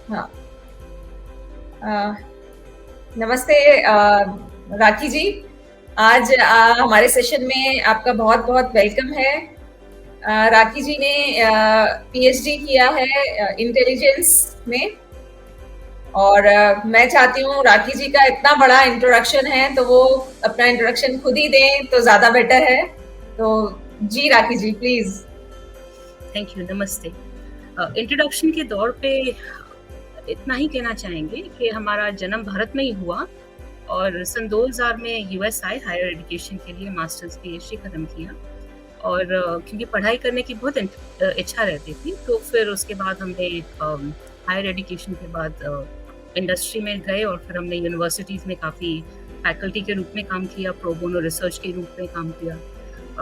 हाँ। अ, नमस्ते राखी जी। आज हमारे सेशन में आपका बहुत-बहुत वेलकम है। राखी जी ने पीएचडी किया है इंटेलिजेंस में और मैं चाहती हूँ राखी जी का इतना बड़ा इंट्रोडक्शन है तो वो अपना इंट्रोडक्शन खुद ही दें तो ज़्यादा बेटर है। तो जी राखी जी प्लीज़। थैंक यू, नमस्ते। इंट्रोडक्शन के दौर पे इतना ही कहना चाहेंगे कि हमारा जन्म भारत में ही हुआ और सन 2000 में यूएस आए हायर एजुकेशन के लिए, मास्टर्स पीएचडी खत्म किया और क्योंकि पढ़ाई करने की बहुत इच्छा रहती थी, तो फिर उसके बाद हमने हायर एजुकेशन के बाद इंडस्ट्री में गए और फिर हमने यूनिवर्सिटीज़ में काफ़ी फैकल्टी के रूप में काम किया, प्रो बोनो रिसर्च के रूप में काम किया।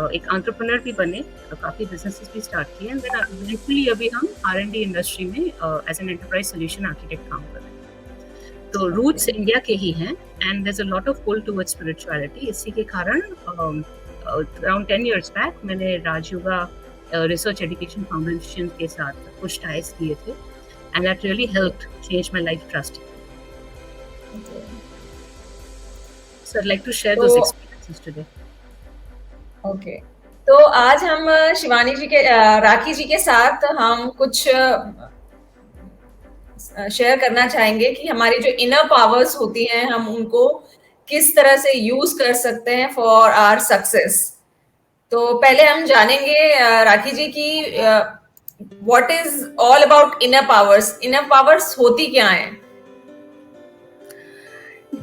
एक एंटरप्रेन्योर भी बने, काफ़ी बिज़नेसेस भी स्टार्ट किए एंड देन इवेंचुअली अभी हम आर&डी इंडस्ट्री में as an enterprise solution architect काम कर रहे हैं। तो रूट्स इंडिया के ही हैं and there is a lot of pull towards spirituality. इसी के कारण अराउंड 10 इयर्स बैक मैंने राजयोगा रिसर्च एजुकेशन फाउंडेशन के साथ कुछ टाइज किए थे and that really helped change my life drastically. So I like to share those experiences today. Okay. तो आज हम शिवानी जी के राखी जी के साथ हम कुछ शेयर करना चाहेंगे कि हमारी जो इनर पावर्स होती हैं हम उनको किस तरह से यूज कर सकते हैं फॉर आवर सक्सेस। तो पहले हम जानेंगे राखी जी की what is all about inner powers. Inner powers होती क्या हैं?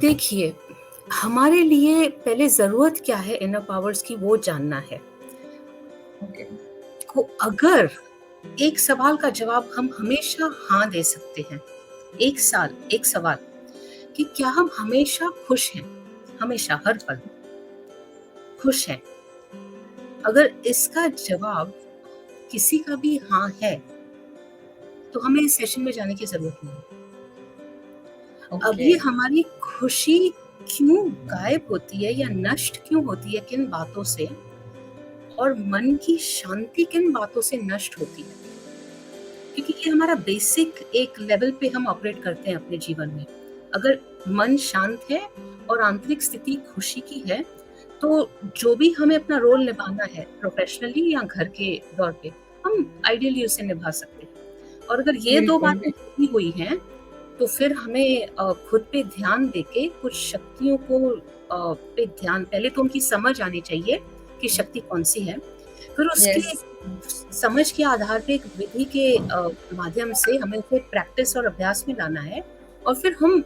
देखिए, हमारे लिए पहले ज़रूरत क्या है इनर पावर्स की वो जानना है। को अगर एक सवाल का जवाब हम हमेशा हाँ दे सकते हैं, एक सवाल कि क्या हम हमेशा खुश हैं, हमेशा हर पल खुश हैं। अगर इसका जवाब किसी का भी हाँ है, तो हमें इस सेशन में जाने की ज़रूरत नहीं है। अभी हमारी खुशी क्यों गायब होती है या नष्ट क्यों होती है, किन बातों से, और मन की शांति किन बातों से नष्ट होती है, क्योंकि ये हमारा बेसिक एक लेवल पे हम ऑपरेट करते हैं अपने जीवन में। अगर मन शांत है और आंतरिक स्थिति खुशी की है, तो जो भी हमें अपना रोल निभाना है प्रोफेशनली या घर के दौर पे, हम आइडियली उसे निभा सकते हैं। और अगर ये दो बातें पूरी हुई हैं, तो फिर हमें खुद पे ध्यान देके कुछ शक्तियों को पे ध्यान, पहले तो उनकी समझ आनी चाहिए कि शक्ति कौन सी है, फिर उसके समझ के आधार पे एक विधि के माध्यम से हमें उसे प्रैक्टिस और अभ्यास में लाना है, और फिर हम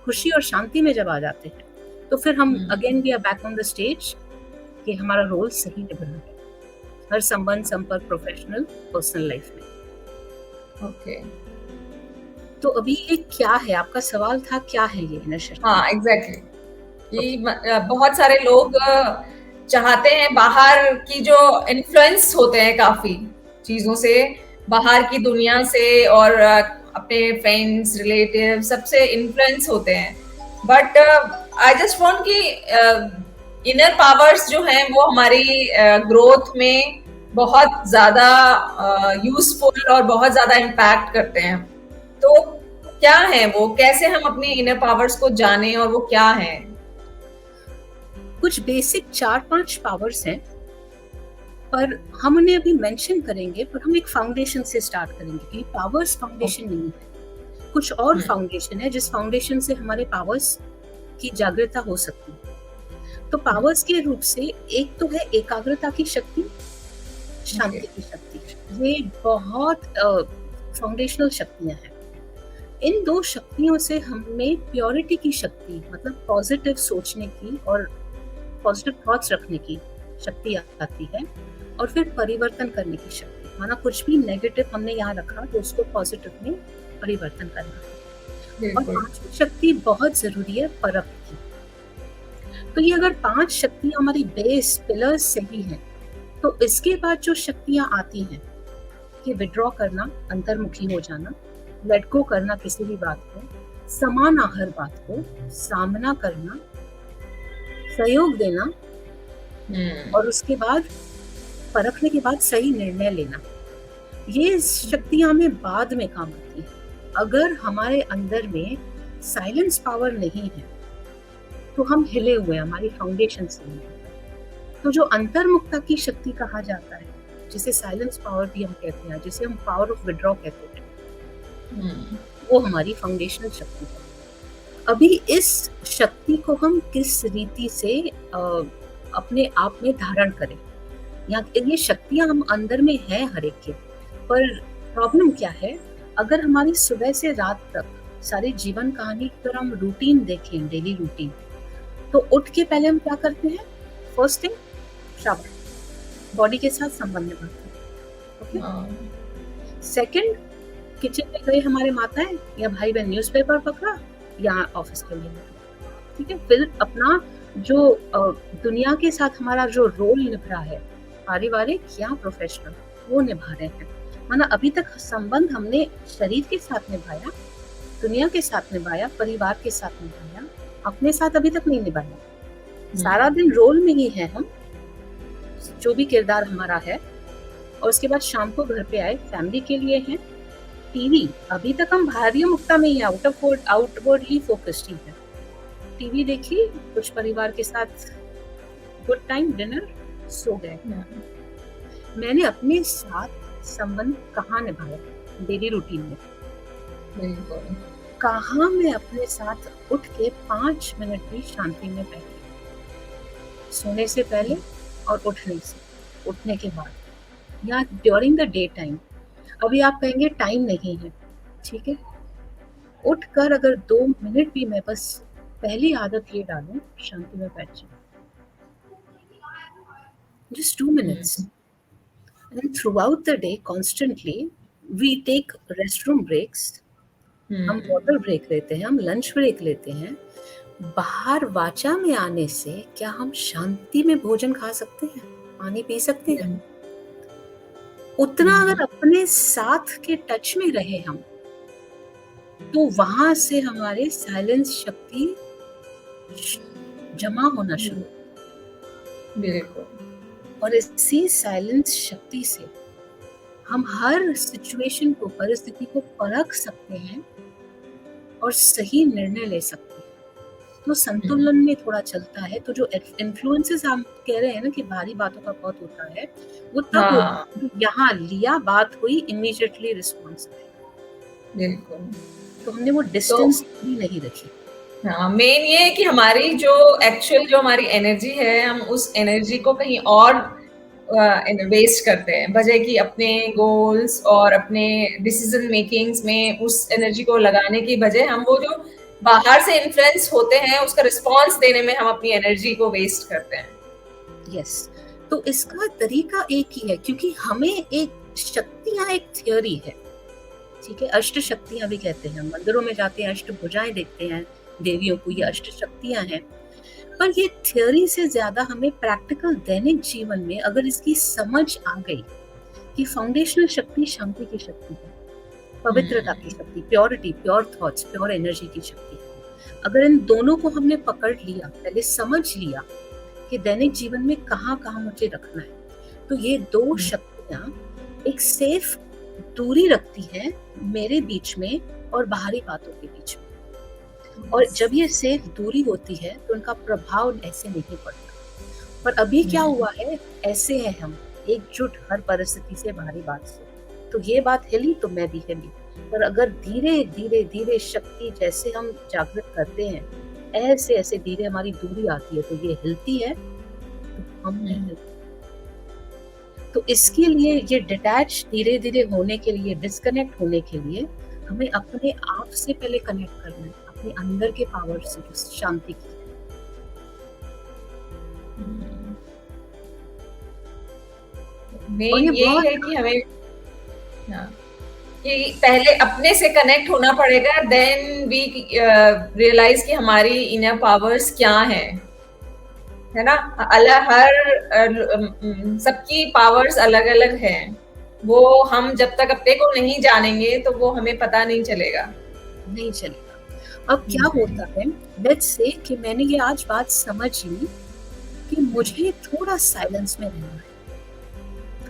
खुशी और शांति में जब आ जाते हैं, तो फिर हम again we are back on the stage कि हमारा रोल सही निभाना है हर संबंध, संपर्क, प्रोफेशनल, पर्सनल लाइफ में। ओके। तो अभी ये क्या है, आपका सवाल था क्या है ये इनर शक्ति? हाँ एग्जैक्टली। बहुत सारे लोग चाहते हैं बाहर की जो इन्फ्लुएंस होते हैं काफी चीजों से, बाहर की दुनिया से और अपने फ्रेंड्स रिलेटिव सबसे इन्फ्लुएंस होते हैं, बट आई जस्ट वांट कि इनर पावर्स जो हैं वो हमारी ग्रोथ में बहुत ज्यादा यूजफुल और बहुत ज्यादा इम्पैक्ट करते हैं। तो क्या है वो, कैसे हम अपनी इनर पावर्स को जाने और वो क्या है? कुछ बेसिक 4-5 पावर्स हैं, पर हम उन्हें अभी मेंशन करेंगे, पर हम एक फाउंडेशन से स्टार्ट करेंगे कि पावर्स फाउंडेशन नहीं है, कुछ और फाउंडेशन है जिस फाउंडेशन से हमारे पावर्स की जागृता हो सकती है। तो पावर्स के रूप से एक तो है एकाग्रता की शक्ति, शांति की शक्ति। ये बहुत फाउंडेशनल शक्तियां हैं। इन दो शक्तियों से हमें प्योरिटी की शक्ति, मतलब पॉजिटिव सोचने की और पॉजिटिव थॉट्स रखने की शक्ति आती है, और फिर परिवर्तन करने की शक्ति, माना कुछ भी नेगेटिव हमने यहाँ रखा तो उसको पॉजिटिव में परिवर्तन करना। और पांचवी शक्ति बहुत जरूरी है, परख की। तो ये अगर 5 शक्तियां हमारी बेस पिलर्स सही हैं, तो इसके बाद जो शक्तियां आती हैं कि विड्रॉ करना, अंतर्मुखी हो जाना, लेट गो करना किसी भी बात को, समाना हर बात को, सामना करना, सहयोग देना, और उसके बाद परखने के बाद सही निर्णय लेना। ये शक्तियां हमें बाद में काम आती है। अगर हमारे अंदर में साइलेंस पावर नहीं है तो हम हिले हुए हैं, हमारी फाउंडेशन से नहीं है। तो जो अंतर्मुखता की शक्ति कहा जाता है, जिसे साइलेंस पावर भी हम कहते हैं, जिसे हम पावर ऑफ विड्रॉ कहते हैं, वो हमारी फाउंडेशनल शक्ति है। अभी इस शक्ति को हम किस रीति से अपने आप में धारण करें, या ये शक्तियां हम अंदर में है हर एक के, पर प्रॉब्लम क्या है, अगर हमारी सुबह से रात तक सारे जीवन कहानी की अगर हम रूटीन देखें, डेली रूटीन, तो उठ के पहले हम क्या करते हैं, फर्स्ट थिंग शावर, बॉडी के साथ संबंध निभाते हैं। सेकंड, किचन में गए हमारे माताएं या भाई बहन, न्यूज़पेपर पकड़ा या ऑफिस के लिए, ठीक है। फिर अपना जो दुनिया के साथ हमारा जो रोल निभ रहा है, पारिवारिक या प्रोफेशनल, वो निभा रहे हैं। माना अभी तक संबंध हमने शरीर के साथ निभाया, दुनिया के साथ निभाया, परिवार के साथ निभाया, अपने साथ अभी तक नहीं निभाया। सारा दिन रोल में ही है हम, जो भी किरदार हमारा है, और उसके बाद शाम को घर पे आए, फैमिली के लिए है। टीवी, अभी तक हम बाहरी मुक्ता में ही आउटवर्डली फोकस्ड ही है। टीवी देखी, कुछ परिवार के साथ गुड टाइम, डिनर, सो गए। मैंने अपने साथ संबंध कहाँ निभाया डेली रूटीन में? बिल्कुल। कहाँ मैं अपने साथ उठ के 5 मिनट भी शांति में बैठी, सोने से पहले और उठने के बाद, या ड्यूरिंग द डे टाइम। अभी आप कहेंगे टाइम नहीं है, ठीक है, उठकर अगर 2 मिनट भी मैं बस पहली आदत ये डालूं, शांति में बैठ जाऊं, just 2 minutes. And throughout the day, constantly, we take restroom breaks. हम वाटर ब्रेक लेते हैं, हम लंच ब्रेक लेते हैं। बाहर वाचा में आने से क्या हम शांति में भोजन खा सकते हैं, पानी पी सकते हैं? उतना अगर अपने साथ के टच में रहे हम, तो वहां से हमारे साइलेंस शक्ति जमा होना शुरू। बिल्कुल। और इसी साइलेंस शक्ति से हम हर सिचुएशन को, परिस्थिति को परख सकते हैं और सही निर्णय ले सकते हैं। तो संतुलन में थोड़ा चलता है। तो जो इन्फ्लुएंसेस हम कह रहे हैं ना कि भारी बातों का बहुत होता है, वो तब होता है यहाँ लिया, बात हुई, इमीडिएटली रिस्पॉन्स आया। बिल्कुल। तो हमने वो डिस्टेंस भी नहीं रखी। हाँ, मेन ये है कि हमारी जो एक्चुअल जो हमारी एनर्जी है, हम उस एनर्जी को कहीं और वेस्ट करते हैं, बजाय कि अपने गोल्स और अपने डिसीजन मेकिंग्स में उस एनर्जी को लगाने की बजाय हम वो जो बाहर से इन्फ्लुएंस होते हैं उसका रिस्पॉन्स देने में हम अपनी एनर्जी को वेस्ट करते हैं। यस, तो इसका तरीका एक ही है, क्योंकि हमें एक शक्तियां, एक थियोरी है, ठीक है, अष्ट शक्तियां भी कहते हैं। मंदिरों में जाते हैं, अष्टभुजाएं देखते हैं देवियों को, ये अष्ट शक्तियां हैं। पर ये थ्योरी से ज्यादा हमें प्रैक्टिकल दैनिक जीवन में अगर इसकी समझ आ गई कि फाउंडेशनल शक्ति शांति की शक्ति है, पवित्रता की शक्ति, purity, pure thoughts, pure energy की शक्ति है, अगर इन दोनों को हमने पकड़ लिया, पहले समझ लिया कि दैनिक जीवन में कहाँ कहाँ मुझे रखना है, तो ये दो शक्तियां एक सेफ दूरी रखती है मेरे बीच में और बाहरी बातों के बीच में। और जब ये सेफ दूरी होती है तो उनका प्रभाव ऐसे नहीं पड़ता। पर अभी क्या हुआ है, ऐसे हैं हम एकजुट हर परिस्थिति से, बाहरी बात से, तो ये बात हिली तो मैं भी हिली। पर अगर धीरे धीरे धीरे शक्ति जैसे हम जागृत करते हैं, ऐसे ऐसे धीरे हमारी दूरी आती है, तो ये हिलती है तो हम नहीं हिलते। तो इसके लिए ये डिटैच धीरे धीरे होने के लिए, डिस्कनेक्ट होने के लिए हमें अपने आप से पहले कनेक्ट करना है, अपने अंदर के पावर से, शांति की। मेन ये है कि हमें कि पहले अपने से कनेक्ट होना पड़ेगा, देन वी रियलाइज कि हमारी इनर पावर्स क्या हैं, है ना। सबकी पावर्स अलग अलग हैं, वो हम जब तक अपने को नहीं जानेंगे तो वो हमें पता नहीं चलेगा। अब क्या होता है, लेट्स से कि मैंने ये आज बात समझ ली कि मुझे थोड़ा साइलेंस में रहना है,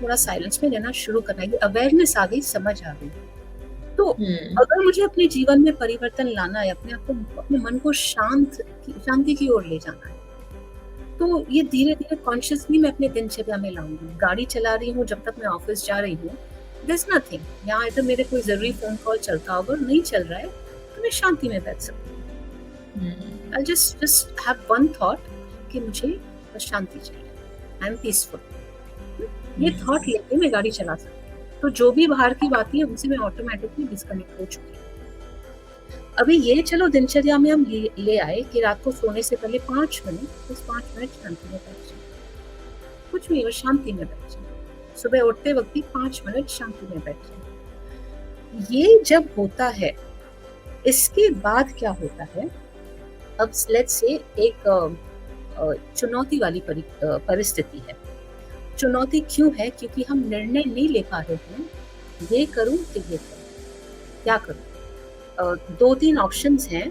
थोड़ा साइलेंस में रहना शुरू करना है, अवेयरनेस आ गई, समझ आ गई। तो हुँ, अगर मुझे अपने जीवन में परिवर्तन लाना है, अपने आप को, अपने मन को शांति की ओर ले जाना है, तो ये धीरे-धीरे कॉन्शियसली मैं अपने दिनचर्या में लाऊँगी। गाड़ी चला रही हूँ, जब तक मैं ऑफ़िस जा रही हूँ, देयर इज़ नथिंग, यहाँ इधर मेरे कोई ज़रूरी फ़ोन कॉल चलता होगा, नहीं चल रहा है, तो मैं शांति में बैठ सकती हूँ। हुँ, I just have one thought कि मुझे बस शांति चाहिए, आई एम पीसफुल। ये हुँ, थॉट लेके मैं गाड़ी चला सकती हूँ। तो जो भी बाहर की बातें हैं, उनसे मैं ऑटोमैटिकली डिस्कनेक्ट हो चुकी हूँ। अभी ये चलो दिनचर्या में हम ले आए कि रात को सोने से पहले 5 मिनट, बस 5 मिनट शांति में बैठ जाओ। कुछ भी, बस शांति में बैठ जाओ। सुबह उठते वक़्त भी 5 मिनट शांति में बैठ जाओ। ये जब होता है, इसके बाद क्या होता है, अब लेट्स से एक चुनौती वाली परिस्थिति है। चुनौती क्यों है? क्योंकि हम निर्णय नहीं ले पा रहे हैं, ये करूँ कि ये करूँ, क्या करूँ? 2-3 ऑप्शंस हैं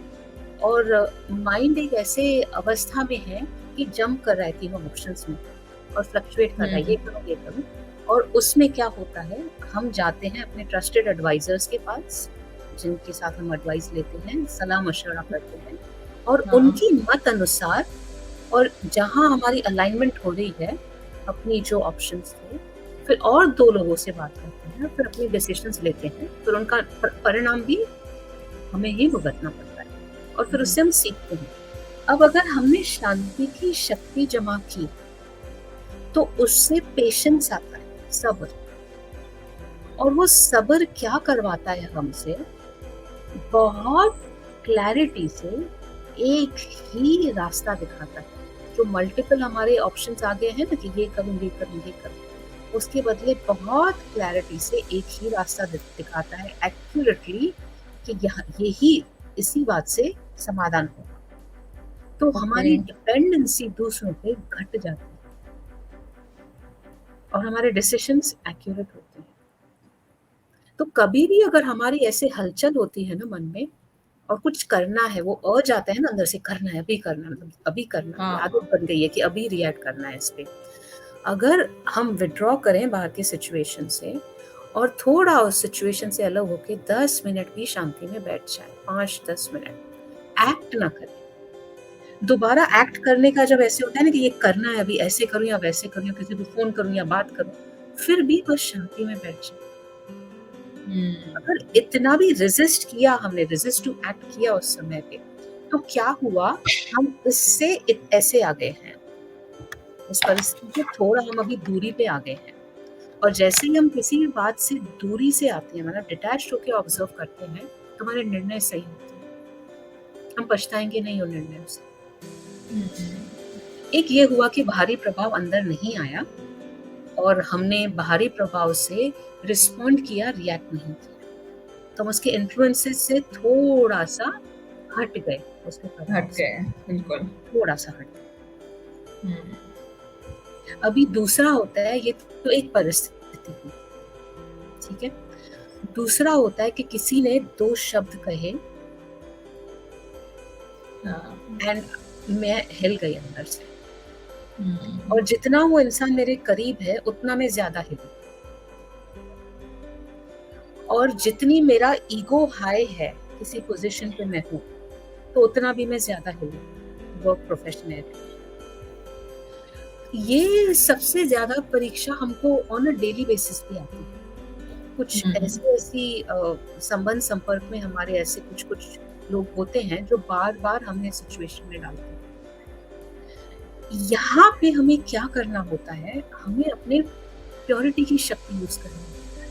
और माइंड एक ऐसे अवस्था में है कि जंप कर रहा है तीनों ऑप्शंस में और फ्लक्चुएट कर रहा है, हुँ, ये करूँ, ये करूँ। और उसमें क्या होता है, हम जाते हैं अपने ट्रस्टेड एडवाइजर्स के पास, जिनके साथ हम एडवाइस लेते हैं, सलाह-मशवरा करते हैं और हाँ, उनकी मत अनुसार और जहाँ हमारी अलाइनमेंट हो रही है, अपनी जो ऑप्शंस थे, फिर और 2 लोगों से बात करते हैं, फिर अपने डिसीजंस लेते हैं, फिर उनका परिणाम भी हमें ही भुगतना पड़ता है और फिर हुँ, उससे हम सीखते हैं। अब अगर हमने शांति की शक्ति जमा की, तो उससे पेशेंस आता है, सब्र। और वो सब्र क्या करवाता है हमसे, बहुत क्लैरिटी से एक ही रास्ता दिखाता है। जो मल्टीपल हमारे ऑप्शंस आ गए हैं ना कि ये करूँ, ये करूँ, ये करूँ, उसके बदले बहुत क्लैरिटी से एक ही रास्ता दिखाता है एक्यूरेटली कि यहाँ यही, इसी बात से समाधान होगा। तो ओके, हमारी डिपेंडेंसी दूसरों पे घट जाती है और हमारे डिसीजंस एक्यूरेट होते हैं। तो कभी भी अगर हमारी ऐसे हलचल होती है ना मन में और कुछ करना है, वो अर्ज आता है ना अंदर से, करना है, अभी करना है, मतलब अभी करना है, हाँ, आदत बन गई है कि अभी रिएक्ट करना है इस पे। अगर हम विथड्रॉ करें बाहर की सिचुएशन से और थोड़ा उस सिचुएशन से अलग होके 10 मिनट भी शांति में बैठ जाएँ, 5-10 मिनट, एक्ट ना करें। दोबारा एक्ट करने का जब ऐसे होता है ना कि ये करना है, अभी ऐसे करूँ या वैसे करूँ या किसी को फ़ोन करूँ या बात करूँ, फिर भी बस शांति में बैठ जाएँ। हुँ, अगर इतना भी रेज़िस्ट टू एक्ट किया उस समय पे, तो क्या हुआ, हम इससे ऐसे आ गए हैं, इस परिस्थिति से थोड़ा हम अभी दूरी पे आ गए हैं। और जैसे ही हम किसी बात से दूरी से आते हैं, मतलब डिटैच्ड होके ऑब्ज़र्व करते हैं, तो हमारे निर्णय सही होते हैं। हम पछताएँगे नहीं उन निर्णयों से। हुँ, एक ये हुआ कि बाहरी प्रभाव अंदर नहीं आया और हमने बाहरी प्रभाव से रिस्पॉन्ड किया, रिएक्ट नहीं किया। तो हम उसके इन्फ्लुएंसेस से थोड़ा-सा हट गए, उसके प्रभाव हट से, गए, बिल्कुल। थोड़ा-सा हट गए। हुँ, अभी दूसरा होता है, ये तो एक परिस्थिति हुई, ठीक है? दूसरा होता है कि किसी ने 2 शब्द कहे हाँ, एंड मैं हिल गई अंदर से हुँ, और जितना वो इंसान मेरे करीब है, उतना मैं ज़्यादा हिली और जितनी मेरा ईगो हाई है, किसी पोज़ीशन पे मैं हूँ, तो उतना भी मैं ज़्यादा हिली, वर्क प्रोफ़ेशन एरिया। ये सबसे ज़्यादा परीक्षा हमको ऑन अ डेली बेसिस पे आती है। कुछ हुँ, ऐसी संबंध संपर्क में हमारे ऐसे कुछ-कुछ लोग होते हैं जो बार-बार हमें सिचुएशन में डालते हैं। यहाँ पे हमें क्या करना होता है, हमें अपने प्योरिटी की शक्ति यूज़ करनी होती है,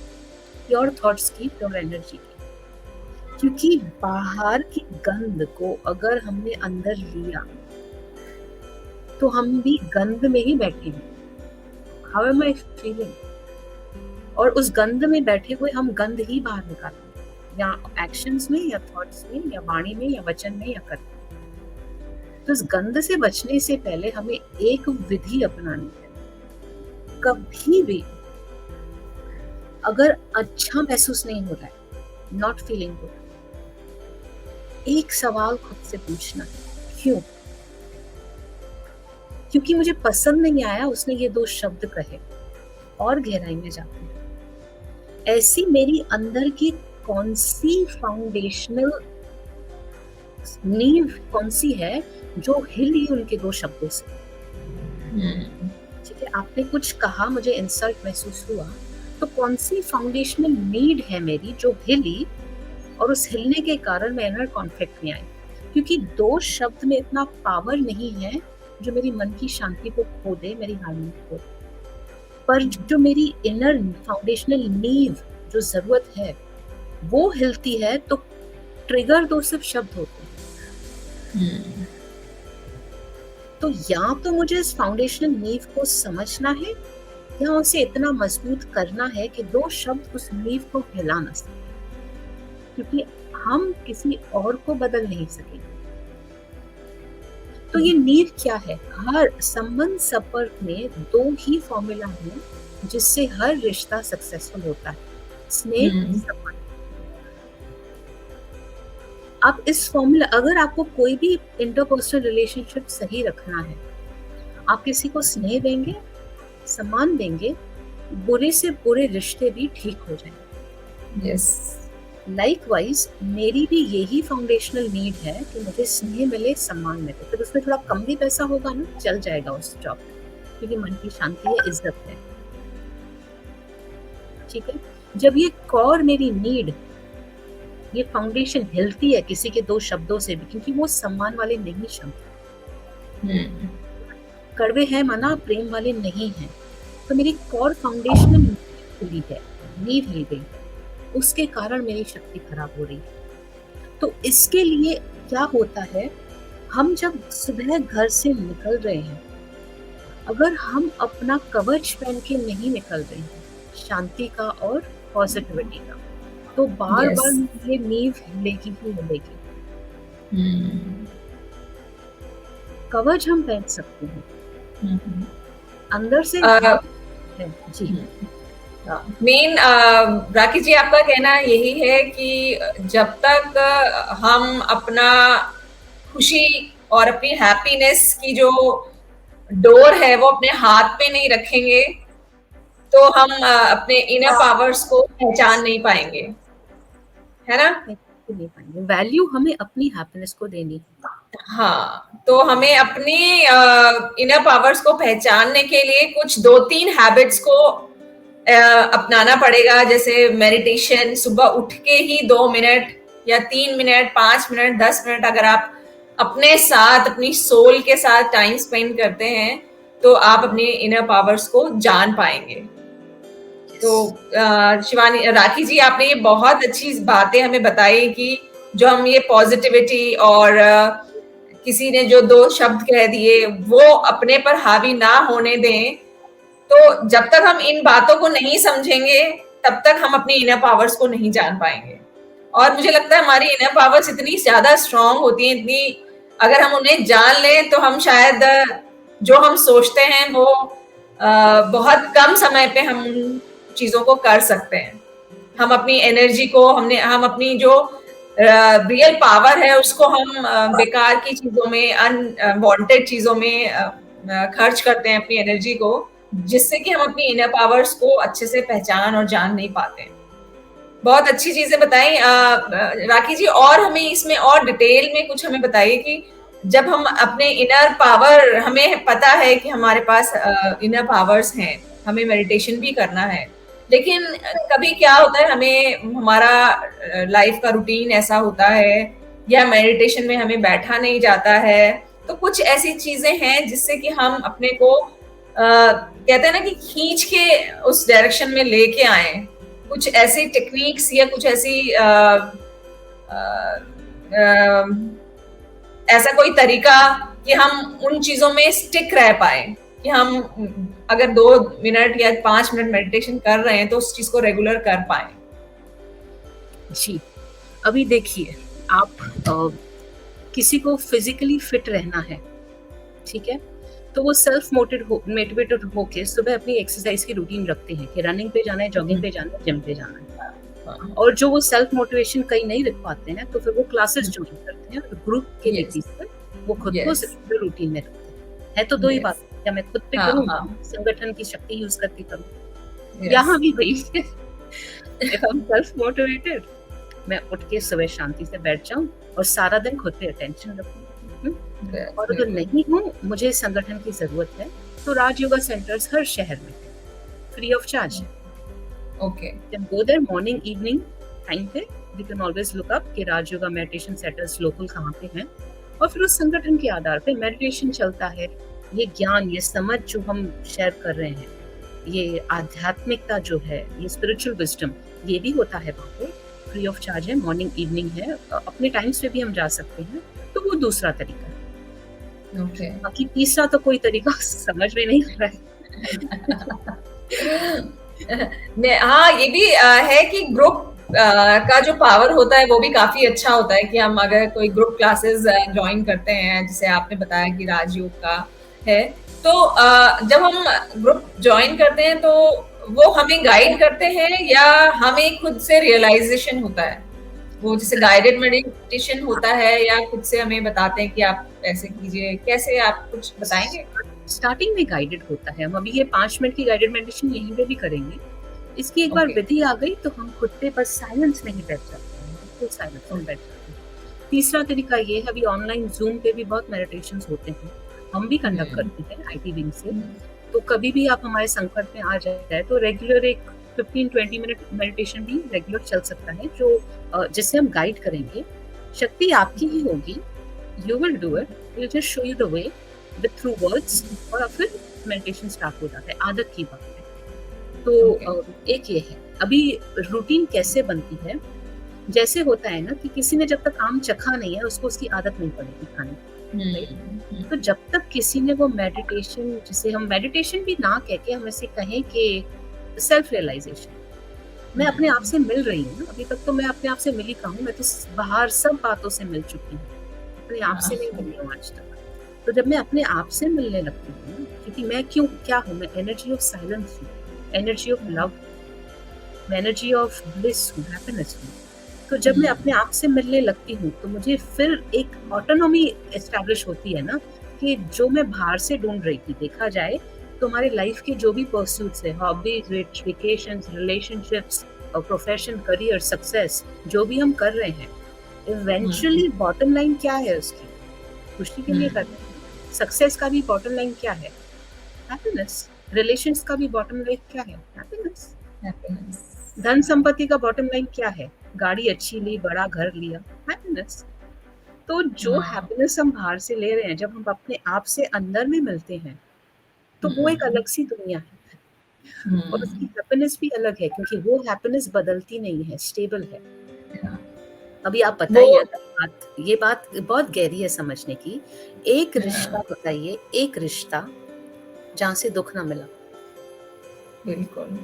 प्योर थॉट्स की, प्योर एनर्जी की। क्योंकि बाहर की गंध को अगर हमने अंदर लिया, तो हम भी गंध में ही बैठे हैं। How am I feeling? और उस गंध में बैठे हुए हम गंध ही बाहर निकालेंगे, या एक्शंस में या थॉट्स में या वाणी में या वचन में या कर्म में। तो इस गंध से बचने से पहले हमें एक विधि अपनानी है। कभी भी अगर अच्छा महसूस नहीं हो रहा है, नॉट फीलिंग गुड, एक सवाल खुद से पूछना है, क्यों? क्योंकि मुझे पसंद नहीं आया उसने ये 2 शब्द कहे, और गहराई में जाते हैं। ऐसी मेरी अंदर की कौन सी फाउंडेशनल नींव कौन सी है जो हिली उनके दो शब्दों से। ठीक है, आपने कुछ कहा, मुझे इंसल्ट महसूस हुआ, तो कौन सी फाउंडेशनल नीड है मेरी जो हिली, और उस हिलने के कारण मैं इनर कॉन्फ्लिक्ट में आई, क्योंकि दो शब्द में इतना पावर नहीं है जो मेरी मन की शांति को खो दे, मेरी हार्मनी को खो दे। पर जो मेरी इनर फाउंडेशनल नींव जो जरूरत है वो हिलती है, तो ट्रिगर दो सिर्फ शब्द होते हैं। तो या तो मुझे इस फाउंडेशनल नींव को समझना है, या उसे इतना मजबूत करना है कि दो शब्द उस नींव को हिला ना सके, क्योंकि हम किसी और को बदल नहीं सकेंगे। तो ये नींव क्या है? हर संबंध संपर्क में दो ही फॉर्मूला है जिससे हर रिश्ता सक्सेसफुल होता है, स्नेह, संबंध। आप इस फॉर्मूला, अगर आपको कोई भी इंटरपर्सनल रिलेशनशिप सही रखना है, आप किसी को स्नेह देंगे, सम्मान देंगे, बुरे से बुरे रिश्ते भी ठीक हो जाएंगे। यस। लाइकवाइज मेरी भी यही फाउंडेशनल नीड है कि मुझे स्नेह मिले, सम्मान मिले। फिर उसमें थोड़ा कम भी पैसा होगा ना, चल जाएगा उस जॉब, क्योंकि मन की शांति है, इज्जत है। ठीक है, जब ये कोर मेरी नीड, ये फाउंडेशन हिलती है किसी के दो शब्दों से भी, क्योंकि वो सम्मान वाले नहीं शब्द, कड़वे हैं मना, प्रेम वाले नहीं हैं, तो मेरी कोर फाउंडेशनल हिली है, नींव हिल गई, उसके कारण मेरी शक्ति खराब हो रही है। तो इसके लिए क्या होता है, हम जब सुबह घर से निकल रहे हैं, अगर हम अपना कवच पहन के नहीं निकल रहे हैं, शांति का और पॉजिटिविटी का, तो बार बार ये नींव हिलेगी ही हिलेगी। कवच हम पहन सकते हैं, अंदर से जी। मेन राखी जी, आपका कहना यही है कि जब तक हम अपना खुशी और अपनी हैप्पीनेस की जो डोर है वो अपने हाथ में नहीं रखेंगे, तो हम अपने इनर पावर्स को पहचान नहीं पाएंगे, है ना? नहीं पाएंगे। वैल्यू हमें अपनी हैप्पीनेस को देनी है। हाँ, तो हमें अपनी इनर पावर्स को पहचानने के लिए कुछ 2-3 हैबिट्स को अपनाना पड़ेगा, जैसे मेडिटेशन। सुबह उठ के ही 2 मिनट या 3 मिनट, 5 मिनट, 10 मिनट अगर आप अपने साथ, अपनी सोल के साथ टाइम स्पेंड करते हैं, तो आप अपने इनर पावर्स को जान पाएंगे। तो शिवानी, राखी जी, आपने ये बहुत अच्छी बातें हमें बताई कि जो हम ये पॉजिटिविटी और किसी ने जो 2 शब्द कह दिए वो अपने पर हावी ना होने दें। तो जब तक हम इन बातों को नहीं समझेंगे, तब तक हम अपनी इनर पावर्स को नहीं जान पाएंगे। और मुझे लगता है हमारी इनर पावर्स इतनी ज्यादा स्ट्रांग होती हैं, इतनी, अगर हम उन्हें जान लें तो हम शायद जो हम सोचते हैं वो बहुत कम समय पे हम चीजों को कर सकते हैं। हम अपनी एनर्जी को, हम अपनी जो रियल पावर है उसको हम बेकार की चीजों में, अनवांटेड चीजों में खर्च करते हैं अपनी एनर्जी को, जिससे कि हम अपनी इनर पावर्स को अच्छे से पहचान और जान नहीं पाते। बहुत अच्छी चीजें बताई राखी जी, और हमें इसमें और डिटेल में कुछ हमें बताइए कि जब हम अपने इनर पावर, हमें पता है कि हमारे पास इनर पावर्स हैं, हमें मेडिटेशन भी करना है, लेकिन कभी क्या होता है, हमें हमारा लाइफ का रूटीन ऐसा होता है या मेडिटेशन में हमें बैठा नहीं जाता है, तो कुछ ऐसी चीजें हैं जिससे कि हम अपने को कहते हैं ना कि खींच के उस डायरेक्शन में लेके आए। कुछ ऐसी टेक्निक्स या कुछ ऐसी ऐसा कोई तरीका कि हम उन चीजों में स्टिक रह पाए, कि हम अगर 2 मिनट या 5 मिनट मेडिटेशन कर रहे हैं तो उस चीज को रेगुलर कर पाए। जी, अभी देखिए, आप किसी को फिजिकली फिट रहना है, ठीक है, तो वो सेल्फ मोटिवेटेड होके सुबह अपनी एक्सरसाइज की रूटीन रखते हैं कि रनिंग पे जाना है, जॉगिंग पे जाना है, जिम पे जाना है। और जो वो सेल्फ मोटिवेशन कहीं नहीं रख पाते हैं, तो फिर वो क्लासेस ज्वाइन करते हैं और ग्रुप के बेसिस पर वो खुद को रूटीन में रखते हैं। है तो दो ही बात, क्या मैं खुद पे करूँ, संगठन की शक्ति यूज करके करूँ, यहाँ भी वही। If I'm self motivated, मैं उठ के सुबह शांति से बैठ जाऊँ और सारा दिन खुद पे अटेंशन रखूँ। और अगर नहीं हूँ, मुझे इस संगठन की ज़रूरत है, तो राज योगा सेंटर्स हर शहर में है, free of charge. Okay, can go there morning evening time पे, you can always look up कि Raj yoga meditation centres local कहाँ पे हैं, और फिर उस संगठन के आधार पे मेडिटेशन चलता है। ये ज्ञान, ये समझ जो हम शेयर कर रहे हैं, ये आध्यात्मिकता जो है, ये स्पिरिचुअल विजडम, ये भी होता है वहाँ पे, फ्री ऑफ चार्ज है, मॉर्निंग इवनिंग है, अपने टाइम्स पे भी हम जा सकते हैं। तो वो दूसरा तरीका है। ओके। बाकी तीसरा तो कोई तरीका समझ में नहीं आ रहा है। हाँ, ये भी है कि ग्रुप का जो पावर होता है वो भी काफी अच्छा होता है कि हम अगर कोई ग्रुप क्लासेस ज्वाइन करते हैं, जैसे आपने बताया कि राजयोग का है, तो जब हम ग्रुप ज्वाइन करते हैं तो वो हमें गाइड करते हैं या हमें खुद से रियलाइजेशन होता है? वो जैसे गाइडेड मेडिटेशन होता है या खुद से हमें बताते हैं कि आप ऐसे कीजिए, कैसे, आप कुछ बताएंगे? स्टार्टिंग में गाइडेड होता है, हम अभी ये 5 मिनट की गाइडेड मेडिटेशन यहीं पे भी करेंगे। इसकी एक बार विधि आ गई तो हम खुद पे बस साइलेंस में ही बैठ जाते हैं, बिल्कुल साइलेंस में बैठ जाते हैं। तीसरा तरीका ये है, अभी ऑनलाइन जूम पे भी बहुत मेडिटेशंस होते हैं, हम भी कंडक्ट करते हैं आईटी विंग से। तो कभी भी आप हमारे संपर्क में आ जाए तो रेगुलर एक 15-20 मिनट मेडिटेशन भी रेगुलर चल सकता है, जो जिससे हम गाइड करेंगे। शक्ति आपकी ही होगी, you will do it, will just show you the way with through words, और फिर मेडिटेशन स्टार्ट हो जाता है, आदत की बात है। तो एक ये है। अभी रूटीन कैसे बनती है, जैसे होता है ना कि किसी ने जब तक आम चखा नहीं है उसको उसकी आदत नहीं पड़ेगी खाने। तो जब तक किसी ने वो मेडिटेशन, जिसे हम मेडिटेशन भी ना कह के हम ऐसे कहें कि सेल्फ रियलाइजेशन, मैं अपने आप से मिल रही हूँ। अभी तक तो मैं अपने आप से मिली कहाँ हूँ, मैं तो बाहर सब बातों से मिल चुकी हूँ, अपने आप से नहीं मिली हूँ आज तक। तो जब मैं अपने आप से मिलने लगती हूँ, क्योंकि मैं क्या हूँ, मैं एनर्जी ऑफ साइलेंस हूँ, energy of love, energy of bliss हूँ, हैप्पीनेस हूँ। तो जब मैं अपने आप से मिलने लगती हूँ तो मुझे फिर एक ऑटोनॉमी एस्टैब्लिश होती है ना, कि जो मैं बाहर से ढूंढ रही थी, देखा जाए तो हमारे लाइफ के जो भी परस्यूट्स है, hobbies, vacations, relationships, profession, career, success, जो भी हम कर रहे हैं, इवेंचुअली बॉटम लाइन क्या है उसकी, खुशी के लिए करते हैं। सक्सेस का भी बॉटम लाइन क्या है, हैप्पीनेस। रिलेशंस का भी बॉटम लाइन क्या है, हैप्पीनेस। धन संपत्ति का बॉटम लाइन क्या है, गाड़ी अच्छी ली, बड़ा घर लिया, हैप्पीनेस। तो जो हैप्पीनेस हम बाहर से ले रहे हैं, जब हम अपने आप से अंदर में मिलते हैं, तो वो एक अलग सी दुनिया है, और उसकी हैप्पीनेस भी अलग है, क्योंकि वो हैप्पीनेस बदलती नहीं है, स्टेबल है। अभी आप बताइए, ये बात बहुत गहरी है समझने की। एक रिश्ता बताइए, एक रिश्ता जहाँ से दुख ना मिला। बिल्कुल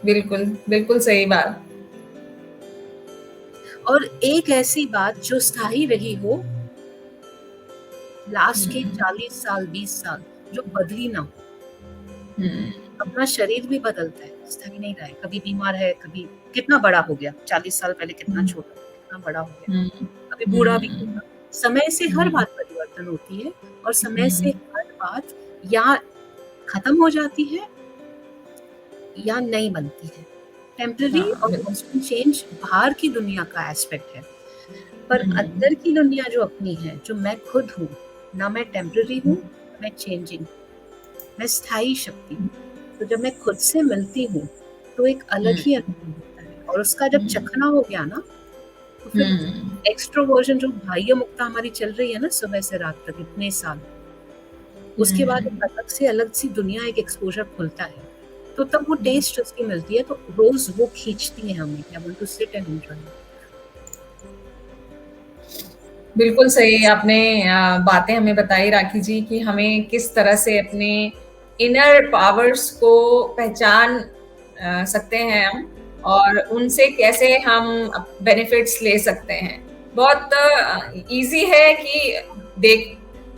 बिल्कुल बिल्कुल सही बात। और एक ऐसी बात जो स्थायी रही हो लास्ट के 40 साल 20 साल, जो बदली ना हो। अपना शरीर भी बदलता है, स्थायी नहीं रहा है, कभी बीमार है, कभी कितना बड़ा हो गया, 40 साल पहले कितना छोटा, कितना बड़ा हो गया, कभी बूढ़ा भी होगा। समय से हर बात परिवर्तन होती है, और समय से हर बात या खत्म हो जाती है या नहीं बनती है। टेम्पररी और कांस्टेंट चेंज बाहर की दुनिया का एस्पेक्ट है, पर अंदर की दुनिया जो अपनी है, जो मैं खुद हूँ ना, मैं टेम्पररी हूँ, मैं चेंजिंग, मैं स्थायी शक्ति हूँ। तो जब मैं खुद से मिलती हूँ तो एक अलग ही अनुभव होता है, और उसका जब चखना हो गया ना, तो फिर एक्सट्रोवर्जन जो बाह्य मुक्ता हमारी चल रही है ना सुबह से रात तक इतने साल, उसके बाद एक अलग सी दुनिया, एक एक्सपोजर खुलता है। तो तब वो टेस्ट उसकी मिलती है, तो रोज वो खींचती है हमें, I want to sit and enjoy. बिल्कुल सही आपने बातें हमें बताई राखी जी, कि हमें किस तरह से अपने इनर पावर्स को पहचान सकते हैं हम, और उनसे कैसे हम बेनिफिट्स ले सकते हैं। बहुत इजी है कि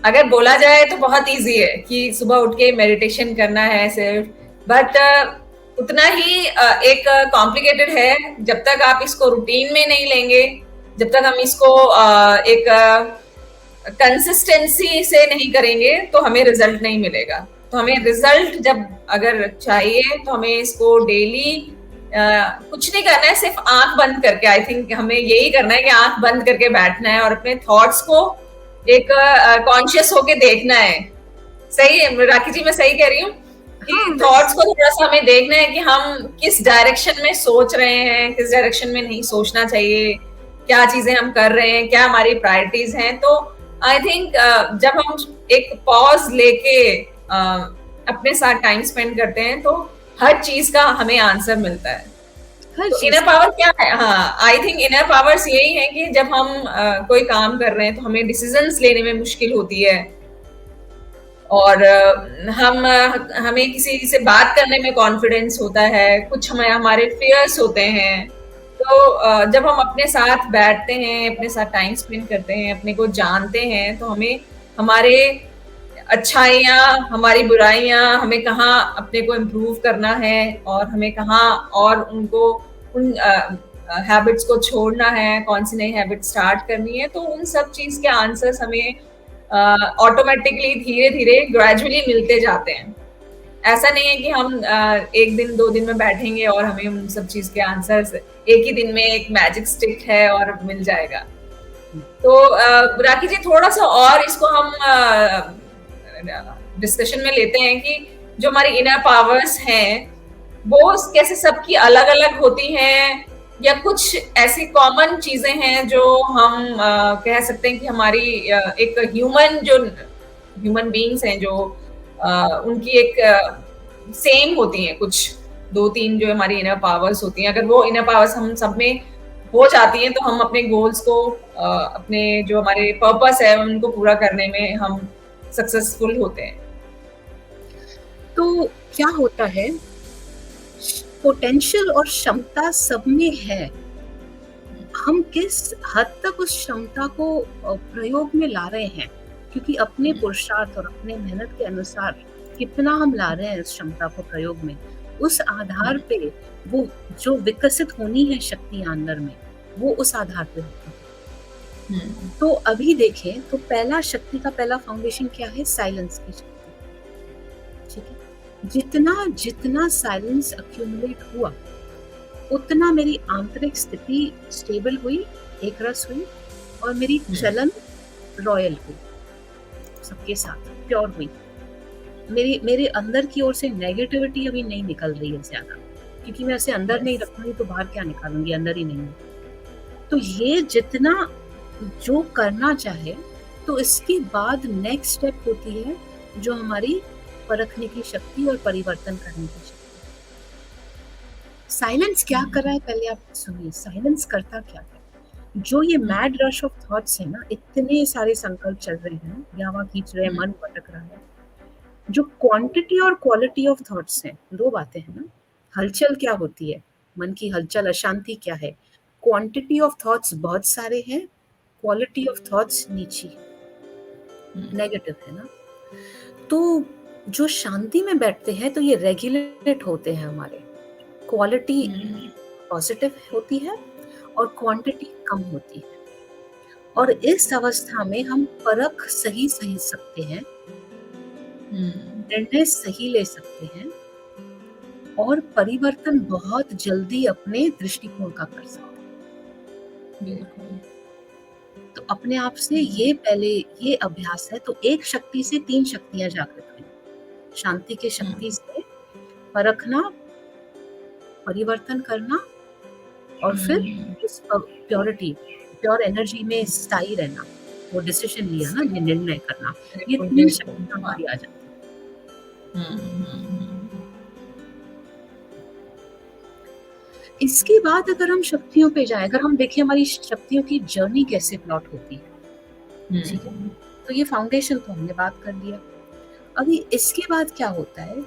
अगर बोला जाए तो बहुत इजी है कि सुबह उठ के मेडिटेशन करना है सिर्फ, बट उतना ही एक कॉम्प्लिकेटेड है। जब तक आप इसको रूटीन में नहीं लेंगे, जब तक हम इसको एक कंसिस्टेंसी से नहीं करेंगे, तो हमें रिजल्ट नहीं मिलेगा। तो हमें रिजल्ट जब अगर चाहिए तो हमें इसको डेली कुछ नहीं करना है, सिर्फ आंख बंद करके, आई थिंक हमें यही करना है कि आंख बंद करके बैठना है और अपने थॉट्स को एक कॉन्शियस होके देखना है। सही है राखी जी, मैं सही कह रही हूँ कि हाँ, थॉट्स को थोड़ा सा हमें देखना है कि हम किस डायरेक्शन में सोच रहे हैं, किस डायरेक्शन में नहीं सोचना चाहिए, क्या चीजें हम कर रहे हैं, क्या हमारी प्रायोरिटीज हैं। तो आई थिंक जब हम एक पॉज लेके अपने साथ टाइम स्पेंड करते हैं तो हर चीज का हमें आंसर मिलता है। हर तो चीज इनर पावर क्या है? हाँ, आई थिंक इनर पावर्स यही है कि जब हम कोई काम कर रहे हैं तो हमें डिसीजंस लेने में मुश्किल होती है, और हमें किसी से बात करने में कॉन्फिडेंस होता है, कुछ हमें हमारे फियर्स होते हैं। तो जब हम अपने साथ बैठते हैं, अपने साथ टाइम स्पेंड करते हैं, अपने को जानते हैं, तो हमें हमारे अच्छाइयाँ, हमारी बुराइयाँ, हमें कहाँ अपने को इम्प्रूव करना है और हमें कहाँ और उनको उन हैबिट्स को छोड़ना है, कौन सी नई हैबिट स्टार्ट करनी है, तो उन सब चीज़ के आंसर्स हमें ऑटोमेटिकली धीरे-धीरे ग्रेजुअली मिलते जाते हैं। ऐसा नहीं है कि हम 1 दिन 2 दिन में बैठेंगे और हमें उन सब चीज़ के आंसर्स एक ही दिन में एक मैजिक स्टिक है और मिल जाएगा। तो राखी जी, थोड़ा-सा और इसको हम डिस्कशन में लेते हैं कि जो हमारी इनर पावर्स हैं, वो कैसे सबकी अलग-अलग होती हैं, या कुछ ऐसी कॉमन चीजें हैं जो हम कह सकते हैं कि हमारी एक ह्यूमन बीइंग्स हैं जो उनकी एक सेम होती हैं, कुछ 2-3 जो हमारी इनर पावर्स होती हैं, अगर वो इनर पावर्स हम सब में हो जाती हैं तो हम अपने गोल्स को अपने जो हमारे पर्पस है उनको पूरा करने में हम सक्सेसफुल होते हैं। तो क्या होता है, पोटेंशियल और क्षमता सब में है, हम किस हद तक उस क्षमता को प्रयोग में ला रहे हैं, क्योंकि अपने पुरुषार्थ और अपने मेहनत के अनुसार कितना हम ला रहे हैं उस क्षमता को प्रयोग में, उस आधार पे वो जो विकसित होनी है शक्ति अंदर में, वो उस आधार पे होती है। तो अभी देखें तो पहला शक्ति का पहला फाउंडेशन क्या है? साइलेंस की शक्ति। ठीक है, जितना जितना साइलेंस अक्यूमुलेट हुआ उतना मेरी आंतरिक स्थिति स्टेबल हुई, एक रस हुई, और मेरी चलन रॉयल हुई, सबके साथ प्योर हुई। मेरे अंदर की ओर से नेगेटिविटी अभी नहीं निकल रही है ज्यादा, क्योंकि मैं उसे अंदर नहीं रखूंगी तो बाहर क्या निकालूंगी, अंदर ही नहीं है। तो ये जितना जो करना चाहे, तो इसके बाद नेक्स्ट स्टेप होती है जो हमारी परखने की शक्ति और परिवर्तन करने की शक्ति। साइलेंस क्या कर रहा है, पहले आप सुनिए, साइलेंस करता क्या है। जो ये मैड रश ऑफ थॉट्स है ना, इतने सारे संकल्प चल रहे हैं, हवा खींच रहे हैं, मन भटक रहा है, जो क्वांटिटी और क्वालिटी ऑफ थॉट्स हैं, दो बातें हैं ना। हलचल क्या होती है, मन की हलचल, अशांति क्या है। क्वांटिटी ऑफ थॉट्स बहुत सारे हैं, क्वालिटी ऑफ थॉट्स नीची, नेगेटिव है ना। तो जो शांति में बैठते हैं तो ये रेगुलेट होते हैं, हमारे क्वालिटी पॉजिटिव होती है और क्वांटिटी कम होती है, और इस अवस्था में हम परख सही सही सकते हैं, निर्णय सही ले सकते हैं, और परिवर्तन बहुत जल्दी अपने दृष्टिकोण का कर सकते हैं। तो अपने आप से ये पहले ये अभ्यास है। तो एक शक्ति से 3 शक्तियां जागृत हुई, शांति के शक्ति से परखना, परिवर्तन करना, और फिर इस प्योरिटी, प्योर एनर्जी में स्थायी रहना, वो डिसीजन लिया ना, ये निर्णय करना, ये 3 शक्तियां हमारी आ जाती है। इसके बाद अगर हम शक्तियों पे जाएं, अगर हम देखें हमारी शक्तियों की जर्नी कैसे प्लॉट होती है, ठीक है, तो ये फाउंडेशन तो हमने बात कर लिया। अभी इसके बाद क्या होता है,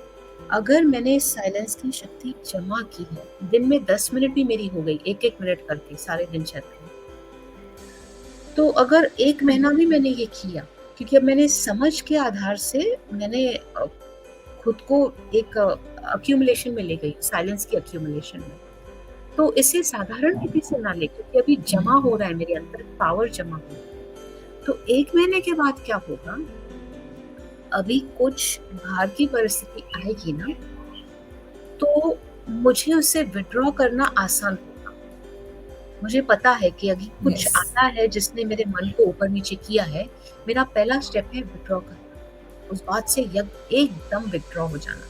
अगर मैंने साइलेंस की शक्ति जमा की है, दिन में 10 मिनट भी मेरी हो गई, 1-1 मिनट करके सारे दिन चलते हैं, तो अगर 1 महीना भी मैंने ये किया, क्योंकि अब मैंने समझ के आधार से मैंने खुद को एक अक्यूमुलेशन में ले गई, साइलेंस की अक्यूमुलेशन में, तो इसे साधारण रीति से ना ले, क्योंकि अभी जमा हो रहा है मेरे अंदर, पावर जमा हो रहा है। तो 1 महीने के बाद क्या होगा, अभी कुछ बाहर की परिस्थिति आएगी ना, तो मुझे उसे विथड्रॉ करना आसान होगा। मुझे पता है कि अगर कुछ यस। आता है जिसने मेरे मन को ऊपर नीचे किया है, मेरा पहला स्टेप है विथड्रॉ करना। उस बात से एकदम विथड्रॉ हो जाना।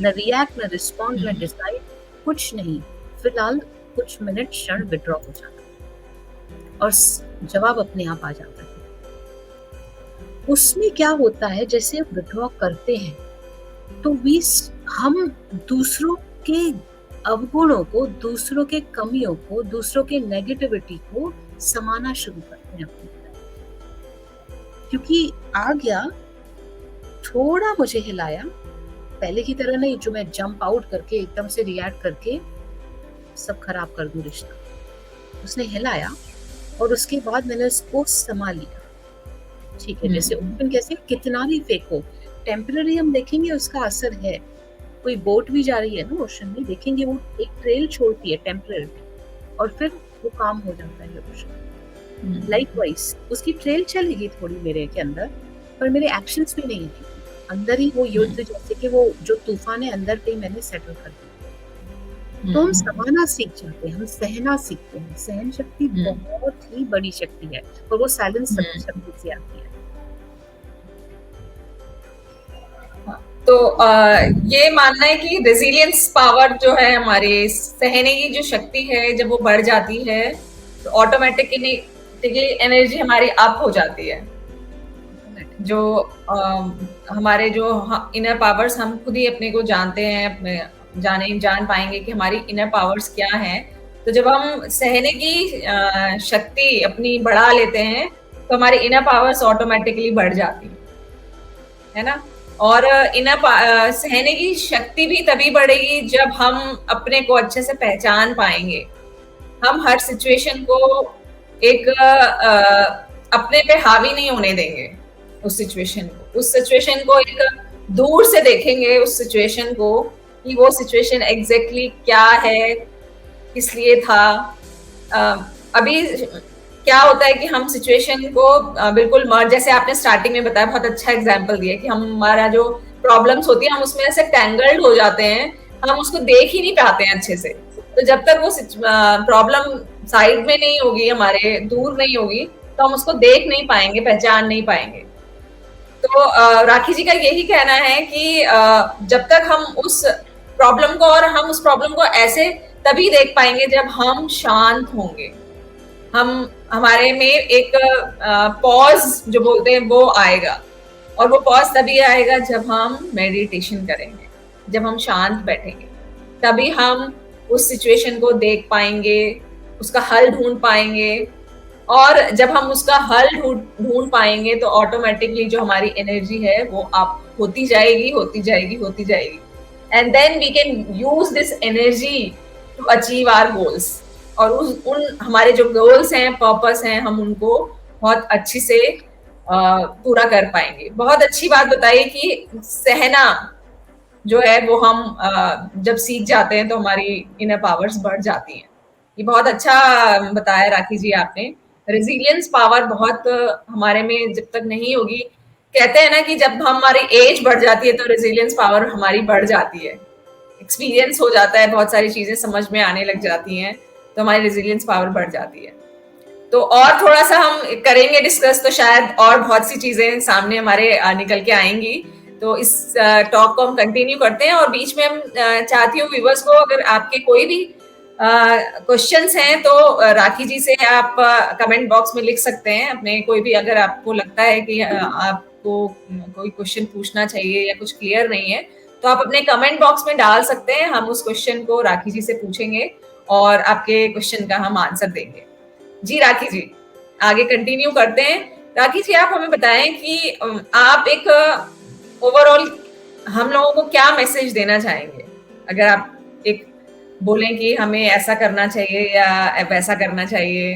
न रिएक्ट, न रिस्पॉन्ड, न डिसाइड, कुछ नहीं। फिलहाल कुछ मिनट, क्षण विथड्रॉ हो जाना और जवाब अपने आप आ जाता है। उसमें क्या होता है, जैसे हम विथड्रॉ करते हैं तो हम दूसरों के अवगुणों को, दूसरों के कमियों को, दूसरों के नेगेटिविटी को समाना शुरू करते हैं अपनी तरफ। क्योंकि आ गया, थोड़ा मुझे हिलाया, पहले की तरह नहीं जो मैं जंप आउट करके एकदम से रिएक्ट करके सब खराब कर दूं रिश्ता। उसने हिलाया और उसके बाद मैंने उसको संभाल लिया। ठीक है, जैसे ओपन कैसे कितना भी फेंको, टेम्पररी हम देखेंगे उसका असर है। कोई बोट भी जा रही है ना ओशन में, देखेंगे वो एक ट्रेल छोड़ती है टेम्पररी, और फिर वो काम हो जाता है ओशन। लाइकवाइज उसकी ट्रेल चलेगी थोड़ी मेरे के अंदर, पर मेरे एक्शंस में नहीं है अंदर ही वो युद्ध, जैसे कि वो जो तूफान है अंदर पे ही मैंने सेटल कर दिया। तो हम समाना सीख जाते हैं, हम सहना सीखते हैं। सहन शक्ति बहुत ही बड़ी शक्ति है, और वो साइलेंस शक्ति से आती है। तो ये मानना है कि रेजिलियंस पावर जो है हमारे, सहने की जो शक्ति है, जब वो बढ़ जाती है तो ऑटोमेटिकली एनर्जी हमारी अप हो जाती है। जो हमारे जो इनर पावर्स, हम खुद ही अपने को जानते हैं, अपने जान पाएंगे कि हमारी इनर पावर्स क्या हैं। तो जब हम सहने की शक्ति अपनी बढ़ा लेते हैं तो हमारी इनर पावर्स ऑटोमेटिकली बढ़ जाती है ना। और सहने की शक्ति भी तभी बढ़ेगी जब हम अपने को अच्छे से पहचान पाएंगे। हम हर सिचुएशन को एक अपने पे हावी नहीं होने देंगे। उस सिचुएशन को एक दूर से देखेंगे, उस सिचुएशन को कि वो सिचुएशन एग्जैक्टली क्या है, किस लिए था। अभी क्या होता है कि हम सिचुएशन को बिल्कुल जैसे आपने स्टार्टिंग में बताया, बहुत अच्छा एग्जाम्पल दिया कि हमारा जो प्रॉब्लम्स होती है हम उसमें ऐसे टैंगल्ड हो जाते हैं, हम उसको देख ही नहीं पाते हैं अच्छे से। तो जब तक वो प्रॉब्लम साइड में नहीं होगी, हमारे दूर नहीं होगी, तो हम उसको देख नहीं पाएंगे, पहचान नहीं पाएंगे। तो राखी जी का यही कहना है कि जब तक हम उस प्रॉब्लम को, और हम उस प्रॉब्लम को ऐसे तभी देख पाएंगे जब हम शांत होंगे। हमारे में एक पॉज जो बोलते हैं वो आएगा, और वो पॉज तभी आएगा जब हम मेडिटेशन करेंगे, जब हम शांत बैठेंगे, तभी हम उस सिचुएशन को देख पाएंगे, उसका हल ढूंढ पाएंगे। और जब हम उसका हल ढूंढ पाएंगे तो ऑटोमेटिकली जो हमारी एनर्जी है वो अप होती जाएगी, होती जाएगी, होती जाएगी। And then we can use this energy to achieve our goals. और उन हमारे जो गोल्स हैं, पर्पस हैं, हम उनको बहुत अच्छी से पूरा कर पाएंगे। बहुत अच्छी बात बताई कि सहना जो है वो हम जब सीख जाते हैं तो हमारी इनर पावर्स बढ़ जाती हैं। ये बहुत अच्छा बताया राखी जी आपने। रेजिलियंस पावर बहुत हमारे में जब तक नहीं होगी, कहते हैं ना कि जब हमारी एज बढ़ जाती है तो रेजिलियंस पावर हमारी बढ़ जाती है, एक्सपीरियंस हो जाता है, बहुत सारी चीजें समझ में आने लग जाती हैं, तो हमारी रेजिलियंस पावर बढ़ जाती है। तो और थोड़ा सा हम करेंगे डिस्कस, तो शायद और बहुत सी चीजें सामने हमारे निकल के आएंगी। तो इस टॉक को हम कंटिन्यू करते हैं, और बीच में हम चाहती हूँ व्यूवर्स को, अगर आपके कोई भी क्वेश्चंस हैं तो राखी जी से आप कमेंट बॉक्स में लिख सकते हैं अपने। कोई भी अगर आपको लगता है कि आपको कोई क्वेश्चन पूछना चाहिए या कुछ क्लियर नहीं है, तो आप अपने कमेंट बॉक्स में डाल सकते हैं। हम उस क्वेश्चन को राखी जी से पूछेंगे और आपके क्वेश्चन का हम आंसर देंगे। जी राखी जी, आगे कंटिन्यू करते हैं। राखी जी, आप हमें बताएं कि आप एक ओवरऑल हम लोगों को क्या मैसेज देना चाहेंगे, अगर आप एक बोलें कि हमें ऐसा करना चाहिए या वैसा करना चाहिए।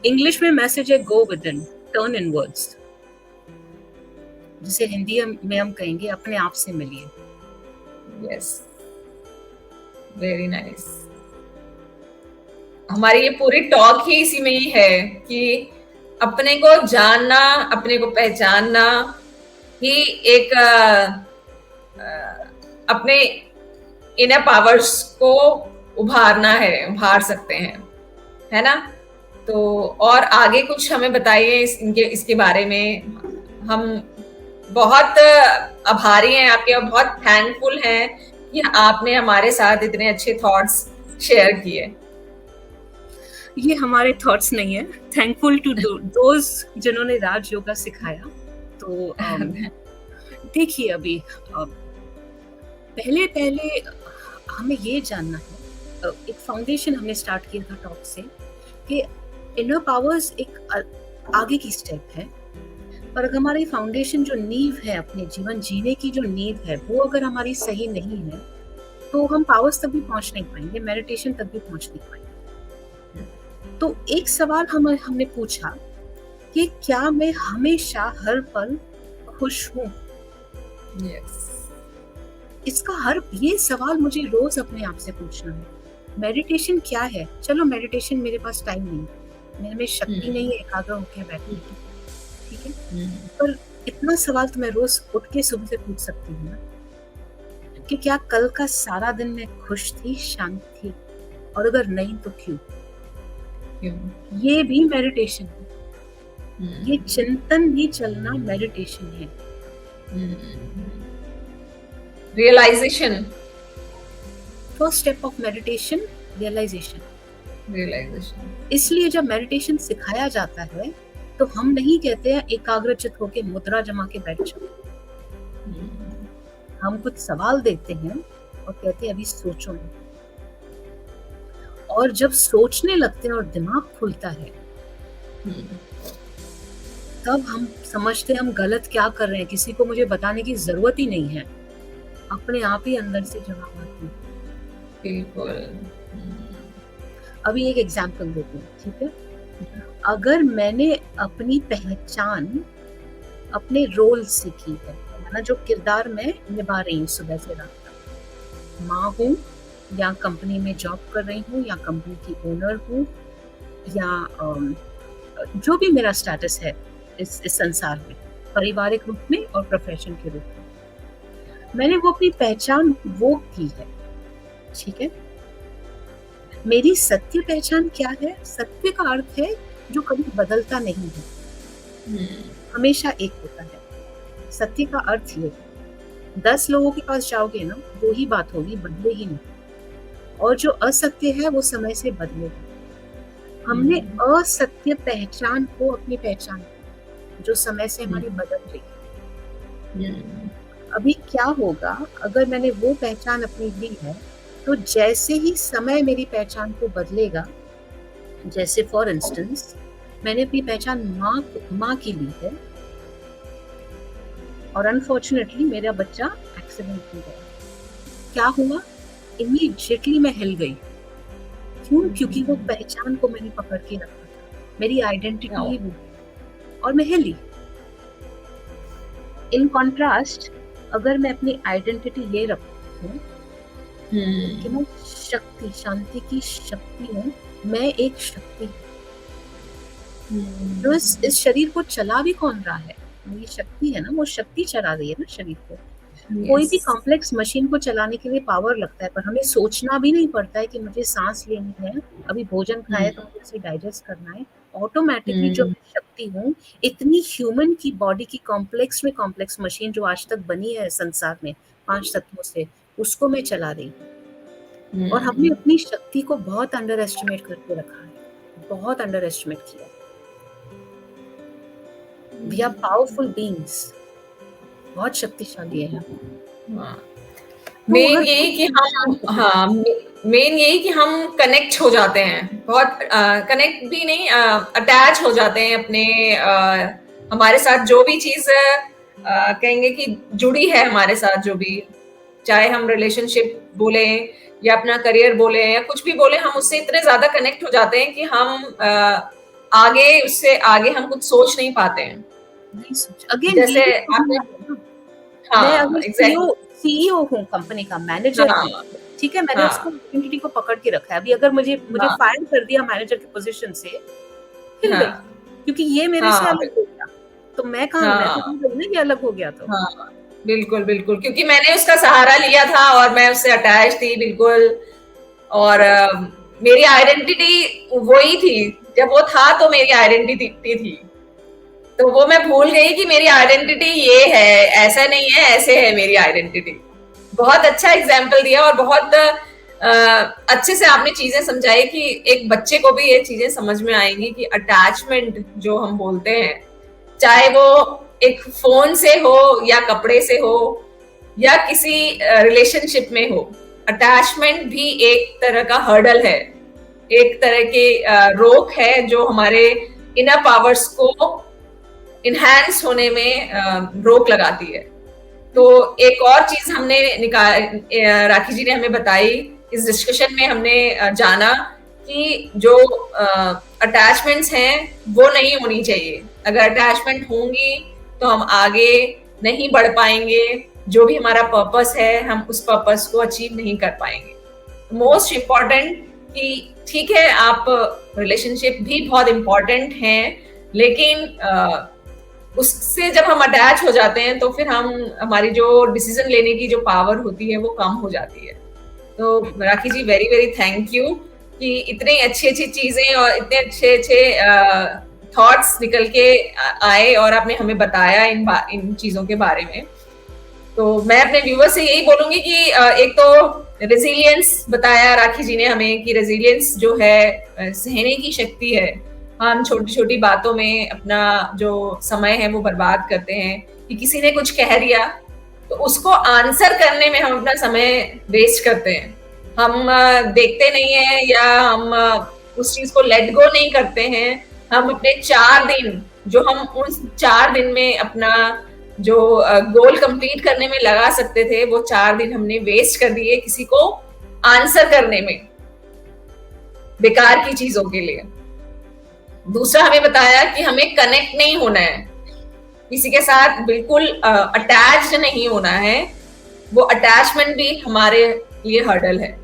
इंग्लिश में मैसेज है go with in, turn inwards, जिसे हिंदी में हम कहेंगे अपने आप से मिलिए। Yes, very nice. हमारी ये पूरी टॉक ही इसी में ही है कि अपने को जानना, अपने को पहचानना ही एक अपने इनर पावर्स को उभार सकते हैं, है ना? तो और आगे कुछ हमें बताइए इसके बारे में। हम बहुत आभारी हैं आपके और बहुत थैंकफुल हैं कि आपने हमारे साथ इतने अच्छे थॉट्स शेयर किए। ये हमारे थॉट्स नहीं है, थैंकफुल टू दोज जिन्होंने राज योगा सिखाया। तो देखिए अभी पहले पहले हमें ये जानना है, एक फाउंडेशन हमने स्टार्ट किया था टॉक से कि इनर पावर्स एक आगे की स्टेप है, पर अगर हमारी फाउंडेशन जो नींव है, अपने जीवन जीने की जो नींव है, वो अगर हमारी सही नहीं है तो हम पावर्स तक भी पहुंच नहीं पाएंगे, मेडिटेशन तक भी पहुंच नहीं पाएंगे। तो एक सवाल हमने पूछा कि क्या मैं हमेशा हर पल खुश हूँ? इसका ये सवाल मुझे रोज अपने आप से पूछना है। मेडिटेशन क्या है? चलो मेडिटेशन मेरे पास टाइम नहीं, मेरे में शक्ति नहीं है एकाग्र होकर बैठने की, ठीक है, पर इतना सवाल तो मैं रोज उठ के सुबह से पूछ सकती हूँ ना कि क्या कल का सारा दिन मैं खुश थी, शांत थी, और अगर नहीं तो क्यों? ये भी मेडिटेशन है। ये चिंतन भी चलना मेडिटेशन है। Realisation, first step of meditation, realisation. इसलिए जब मेडिटेशन सिखाया जाता है तो हम नहीं कहते हैं एकाग्रचित होके मुद्रा जमा के बैठ जाओ। हम कुछ सवाल देते हैं और कहते हैं अभी सोचो नहीं। और जब सोचने लगते हैं और दिमाग खुलता है तब हम समझते हैं हम गलत क्या कर रहे हैं। किसी को मुझे बताने की जरूरत ही नहीं है, अपने आप ही अंदर से जवाब आते हैं। बिल्कुल। अभी एक एग्जांपल देती हूँ, ठीक है। अगर मैंने अपनी पहचान अपने रोल से की है, ना जो किरदार मैं निभा रही हूँ सुबह से रात तक, माँ हूँ या कंपनी में जॉब कर रही हूँ या कंपनी की ओनर हूँ या जो भी मेरा स्टेटस है इस संसार में, पारिवारिक रूप में और प्रोफेशन के रूप में, मैंने वो अपनी पहचान वो की है, ठीक है। मेरी सत्य पहचान क्या है? सत्य का अर्थ है जो कभी बदलता नहीं है, हमेशा एक होता है। सत्य का अर्थ ये, 10 लोगों के पास जाओगे ना, वो ही बात होगी, बदलेगी नहीं। और जो असत्य है वो समय से बदलेगा। हमने असत्य पहचान को अपनी पहचान, जो समय से हमारी बदल रही है। अभी क्या होगा अगर मैंने वो पहचान अपनी ली है, तो जैसे ही समय मेरी पहचान को बदलेगा, जैसे फॉर इंस्टेंस मैंने अपनी पहचान माँ की ली है और अनफॉर्चुनेटली मेरा बच्चा एक्सीडेंट हो गया, क्या हुआ? इमीडिएटली मैं हिल गई। क्यों? क्योंकि वो पहचान को मैंने पकड़ के रखा था, मेरी आइडेंटिटी ही वो, और मैं हिली। इन कॉन्ट्रास्ट अगर मैं अपनी आइडेंटिटी ये रखती हूँ कि मैं शक्ति, शांति की शक्ति हूँ, मैं एक शक्ति हूँ। तो इस शरीर को चला भी कौन रहा है? ये शक्ति है ना, वो शक्ति चला रही है ना शरीर को। कोई भी कॉम्प्लेक्स मशीन को चलाने के लिए पावर लगता है, पर हमें सोचना भी नहीं पड़ता है कि मुझे सांस लेनी है, अभी भोजन खाया तो मुझे इसे डाइजेस्ट करना है। ऑटोमेटिकली जो शक्ति हूँ, इतनी ह्यूमन की बॉडी की कॉम्प्लेक्स में कॉम्प्लेक्स मशीन जो आज तक बनी है संसार में 5 तत्वों से, उसको मैं चला रही हूँ। और हमने अपनी शक्ति को बहुत अंडर एस्टिमेट करके रखा है, बहुत अंडर एस्टिमेट किया। We are powerful beings, बहुत शक्तिशाली है। मेन यही कि हम कनेक्ट हो जाते हैं, बहुत कनेक्ट भी नहीं, अटैच हो जाते हैं अपने हमारे साथ जो भी चीज कहेंगे कि जुड़ी है हमारे साथ, जो भी, चाहे हम रिलेशनशिप बोले या अपना करियर बोले या कुछ भी बोले, हम उससे इतने ज्यादा कनेक्ट हो जाते हैं कि हम उससे आगे हम कुछ सोच नहीं पाते हैं। नहीं सोच, अगेन जैसे आपने, मैं अगर सीईओ हूँ कंपनी का, मैनेजर हूँ, ठीक है, मैंने उसको आइडेंटिटी को पकड़ के रखा है। अभी अगर मुझे फायर कर दिया मैनेजर की पोजीशन से, हिल गई, क्योंकि ये मेरे से अलग हो गया, तो मैं कहाँ, मैं तो ये अलग हो गया। तो बिल्कुल, बिल्कुल, क्योंकि मैंने उसका सहारा लिया था और मैं उससे अटैच थी बिल्कुल। और मेरी आइडेंटिटी वही थी। जब वो था तो मेरी आइडेंटिटी थी। तो वो मैं भूल गई कि मेरी आइडेंटिटी ये है, ऐसा नहीं है, ऐसे है मेरी आइडेंटिटी। बहुत अच्छा एग्जाम्पल दिया और बहुत अच्छे से आपने चीजें समझाई कि एक बच्चे को भी ये चीजें समझ में आएंगी कि अटैचमेंट जो हम बोलते हैं, चाहे वो एक फोन से हो या कपड़े से हो या किसी रिलेशनशिप में हो, अटैचमेंट भी एक तरह का हर्डल है, एक तरह के रोक है जो हमारे इनर पावर्स को इनहैंस होने में रोक लगाती है। तो एक और चीज हमने राखी जी ने हमें बताई इस डिस्कशन में, हमने जाना कि जो अटैचमेंट्स हैं वो नहीं होनी चाहिए। अगर अटैचमेंट होंगी तो हम आगे नहीं बढ़ पाएंगे, जो भी हमारा पर्पस है हम उस पर्पस को अचीव नहीं कर पाएंगे। मोस्ट इम्पॉर्टेंट कि ठीक है, आप रिलेशनशिप भी बहुत इम्पॉर्टेंट हैं, लेकिन उससे जब हम अटैच हो जाते हैं तो फिर हमारी जो डिसीजन लेने की जो पावर होती है वो कम हो जाती है। तो राखी जी, वेरी वेरी थैंक यू कि इतने अच्छी अच्छी चीजें और इतने अच्छे अच्छे थॉट्स निकल के आए और आपने हमें बताया इन चीजों के बारे में। तो मैं अपने व्यूअर्स से यही बोलूंगी कि एक तो रेजिलियंस बताया राखी जी ने हमें कि रेजिलियंस जो है सहने की शक्ति है। हम छोटी छोटी बातों में अपना जो समय है वो बर्बाद करते हैं कि किसी ने कुछ कह दिया तो उसको आंसर करने में हम अपना समय वेस्ट करते हैं। हम देखते नहीं है या हम उस चीज को लेट गो नहीं करते हैं। हम अपने 4 दिन जो हम उन 4 दिन में अपना जो गोल कंप्लीट करने में लगा सकते थे वो 4 दिन हमने वेस्ट कर दिए किसी को आंसर करने में, बेकार की चीजों के लिए। दूसरा हमें बताया कि हमें कनेक्ट नहीं होना है, किसी के साथ बिल्कुल अटैच नहीं होना है। वो अटैचमेंट भी हमारे लिए हर्डल है।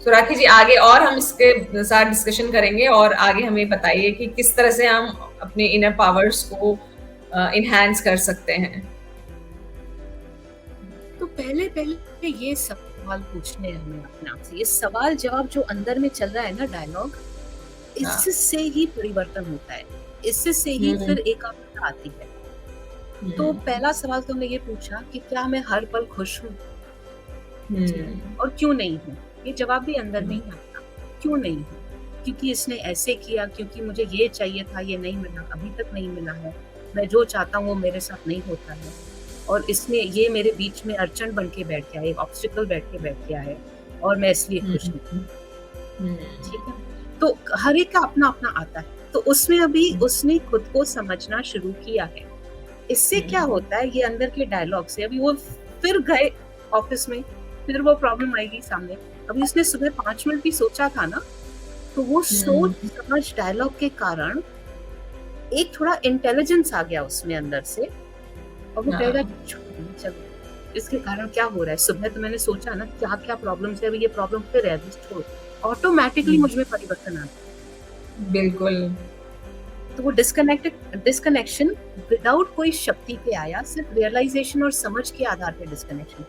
तो राखी जी, आगे और हम इसके साथ डिस्कशन करेंगे और आगे हमें बताइए कि किस तरह से हम अपने इनर पावर्स को इनहैंस कर सकते हैं। तो पहले पहले ये सवाल पूछने हैं हमें अपने आप से, ये सवाल जवाब जो अंदर में चल रहा है ना डायलॉग, इससे ही परिवर्तन होता है, इससे ही फिर एकाग्रता आती है। तो पहला सवाल तो हमने ये पूछा कि क्या मैं हर पल खुश हूँ और क्यों नहीं हूँ। ये जवाब भी अंदर में ही आता, क्यों नहीं हूँ, क्योंकि इसने ऐसे किया, क्योंकि मुझे ये चाहिए था, ये नहीं मिला, अभी तक नहीं मिला है, मैं जो चाहता हूँ वो मेरे साथ नहीं होता है, और इसने ये मेरे बीच में अड़चन बन के बैठ गया है, एक ऑब्स्टिकल बैठ के बैठ गया है और मैं इसलिए खुश नहीं। ठीक है, तो हर एक का अपना अपना आता है। तो उसमें अभी उसने खुद को समझना शुरू किया है। इससे क्या होता है, ये अंदर के डायलॉग से अभी वो फिर गए ऑफिस में, फिर वो प्रॉब्लम आएगी सामने। अभी उसने सुबह 5 मिनट भी सोचा था ना, तो वो सोच समझ डायलॉग के कारण एक थोड़ा इंटेलिजेंस आ गया उसमें अंदर से, और वो कहेगा चलो इसके कारण क्या हो रहा है, सुबह तो मैंने सोचा ना क्या क्या प्रॉब्लम है, अभी ये प्रॉब्लम फिर है, ऑटोमेटिकली मुझ में परिवर्तन आता है। बिल्कुल। तो वो डिस्कनेक्शन विदाउट कोई शक्ति पे आया, सिर्फ रियलाइजेशन और समझ के आधार पे डिस्कनेक्शन।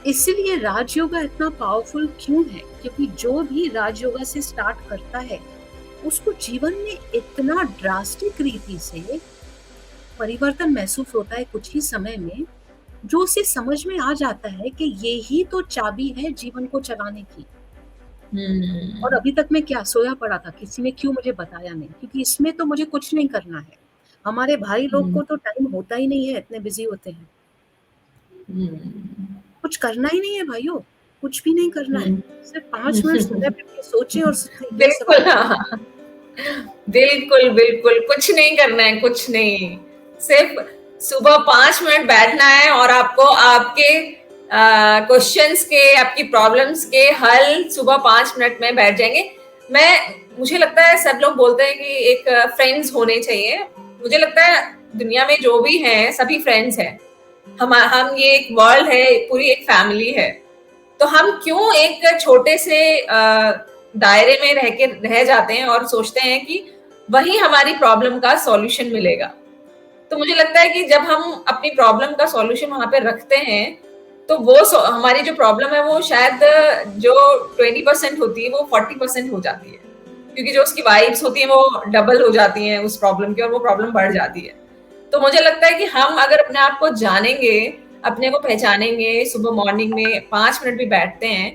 इसीलिए राजयोगा इतना पावरफुल क्यों है, क्योंकि जो भी राजयोगा से स्टार्ट करता है उसको जीवन में इतना ड्रास्टिक रीति से परिवर्तन महसूस होता है कुछ ही समय में, जो उसे समझ में आ जाता है कि ये ही तो चाबी है जीवन को चलाने की। और अभी तक मैं क्या सोया पड़ा था, किसी ने क्यों मुझे बताया नहीं, क्योंकि इसमें तो मुझे कुछ नहीं करना है। हमारे भाई लोग को तो टाइम होता ही नहीं है, इतने बिजी होते हैं। कुछ करना ही नहीं है भाइयों, कुछ भी नहीं करना है, सिर्फ 5 मिनट सुबह बैठ के सोचे और बिल्कुल, बिल्कुल बिल्कुल कुछ नहीं करना है, कुछ नहीं, सिर्फ सुबह 5 मिनट बैठना है और आपको आपके क्वेश्चंस के, आपकी प्रॉब्लम्स के हल सुबह 5 मिनट में बैठ जाएंगे। मुझे लगता है सब लोग बोलते हैं कि एक फ्रेंड्स होने चाहिए। मुझे लगता है दुनिया में जो भी हैं सभी फ्रेंड्स हैं। हम ये एक वर्ल्ड है, पूरी एक फैमिली है। तो हम क्यों एक छोटे से दायरे में रह जाते हैं और सोचते हैं कि वही हमारी प्रॉब्लम का सॉल्यूशन मिलेगा। तो मुझे लगता है कि जब हम अपनी प्रॉब्लम का सॉल्यूशन वहाँ पे रखते हैं, तो वो हमारी जो प्रॉब्लम है वो शायद जो 20% होती है वो 40% हो जाती है, क्योंकि जो उसकी वाइब्स होती हैं वो डबल हो जाती हैं उस प्रॉब्लम की, और वो प्रॉब्लम बढ़ जाती है। तो मुझे लगता है कि हम अगर अपने आप को जानेंगे, अपने को पहचानेंगे, सुबह मॉर्निंग में 5 मिनट भी बैठते हैं,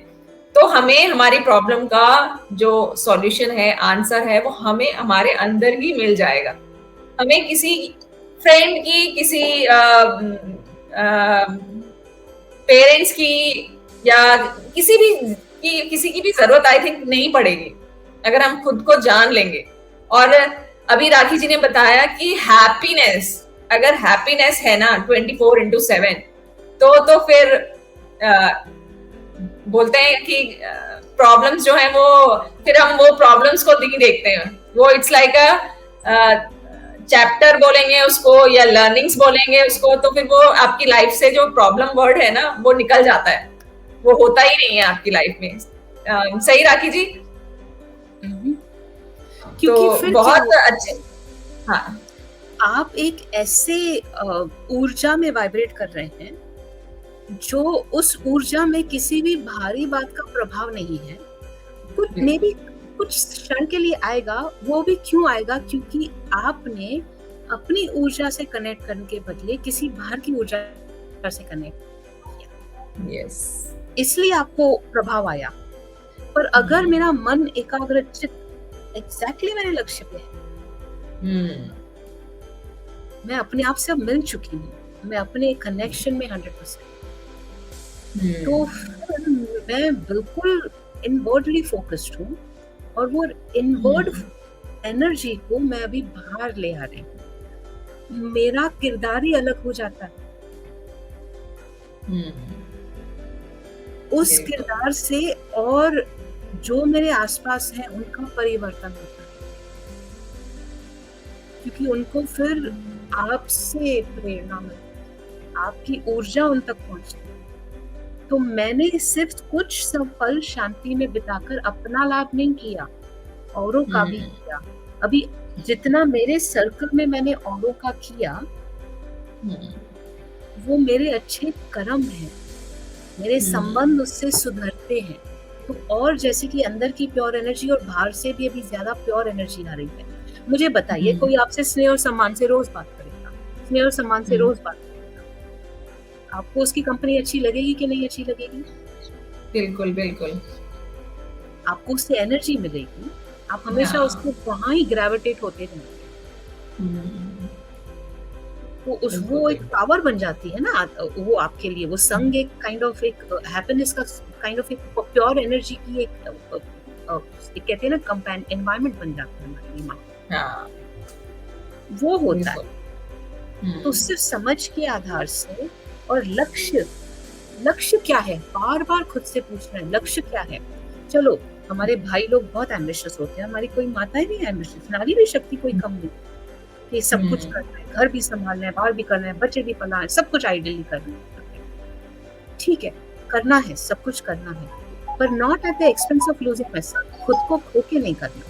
तो हमें हमारी प्रॉब्लम का जो सॉल्यूशन है, आंसर है, वो हमें हमारे अंदर ही मिल जाएगा। हमें किसी फ्रेंड की, किसी पेरेंट्स की, या किसी की भी जरूरत आई थिंक नहीं पड़ेगी, अगर हम खुद को जान लेंगे। और अभी राखी जी ने बताया कि हैप्पीनेस, अगर हैप्पीनेस है ना 24/7, तो फिर बोलते हैं कि प्रॉब्लम्स जो है वो, फिर हम वो प्रॉब्लम्स को नहीं देखते हैं, वो इट्स लाइक अ चैप्टर बोलेंगे उसको या लर्निंग्स बोलेंगे उसको, तो फिर वो आपकी लाइफ से जो प्रॉब्लम वर्ड है ना वो निकल जाता है, वो होता ही नहीं है आपकी लाइफ में। सही राखी जी? क्योंकि तो फिर क्या बहुत होता है, अच्छे। हाँ, आप एक ऐसे ऊर्जा में वाइब्रेट कर रहे हैं जो उस ऊर्जा में किसी भी भारी बात का प्रभाव नहीं है। कुछ मे बी कुछ क्षण के लिए आएगा, वो भी क्यों आएगा, क्योंकि आपने अपनी ऊर्जा से कनेक्ट करने के बदले किसी बाहर की ऊर्जा से कनेक्ट किया, यस, इसलिए आपको प्रभाव आया। पर अगर मेरा मन एकाग्रचित एग्जैक्टली मेरे लक्ष्य पे है, मैं अपने आप से अब मिल चुकी हूँ, मैं अपने कनेक्शन में 100%, तो फिर मैं बिल्कुल इनवर्डली फोकस्ड हूँ, और वो इनवर्ड एनर्जी को मैं अभी बाहर ले आ रही हूँ। मेरा किरदार ही अलग हो जाता है। उस किरदार से और जो मेरे आसपास है उनका परिवर्तन होता है, क्योंकि उनको फिर आपसे प्रेरणा मिलती है, आपकी ऊर्जा उन तक पहुंचती है। तो मैंने सिर्फ कुछ पल शांति में बिताकर अपना लाभ नहीं किया, औरों का भी किया। अभी जितना मेरे सर्कल में मैंने औरों का किया, वो मेरे अच्छे कर्म हैं, मेरे संबंध उससे सुधरते हैं। तो और जैसे कि अंदर की प्योर एनर्जी और बाहर से भी अभी ज्यादा प्योर एनर्जी आ रही है। मुझे बताइए, कोई आपसे स्नेह और सम्मान से रोज बात करेगा, स्नेह और सम्मान से रोज बात करेगा, आपको उसकी कंपनी अच्छी लगेगी कि नहीं अच्छी लगेगी? बिल्कुल बिल्कुल। आपको उससे एनर्जी मिलेगी, आप हमेशा उसको वहां ही ग्रेविटेट होते रहेंगे। तो वो एक पावर बन जाती है ना, वो आपके लिए वो संग एक काइंड ऑफ एक हैप्पीनेस का काइंड ऑफ एक प्योर एनर्जी की एक कहते हैं ना कंपेन एनवायरनमेंट बन जाता है हमारे दिमाग, वो होता है। तो सिर्फ समझ के आधार से, और लक्ष्य क्या है, बार बार खुद से पूछना है लक्ष्य क्या है। चलो हमारे भाई लोग बहुत एम्बिशियस होते हैं, हमारी कोई माताएं भी एम्बिशियस, नारी भी शक्ति कोई कम नहीं कि सब कुछ करना है, घर भी संभालना है, बाहर भी करना है, बच्चे भी पढ़ना है, सब कुछ आइडियली करना है। ठीक है, करना है, सब कुछ करना है, पर not at the expense of losing my self. खुद को खो के नहीं करना,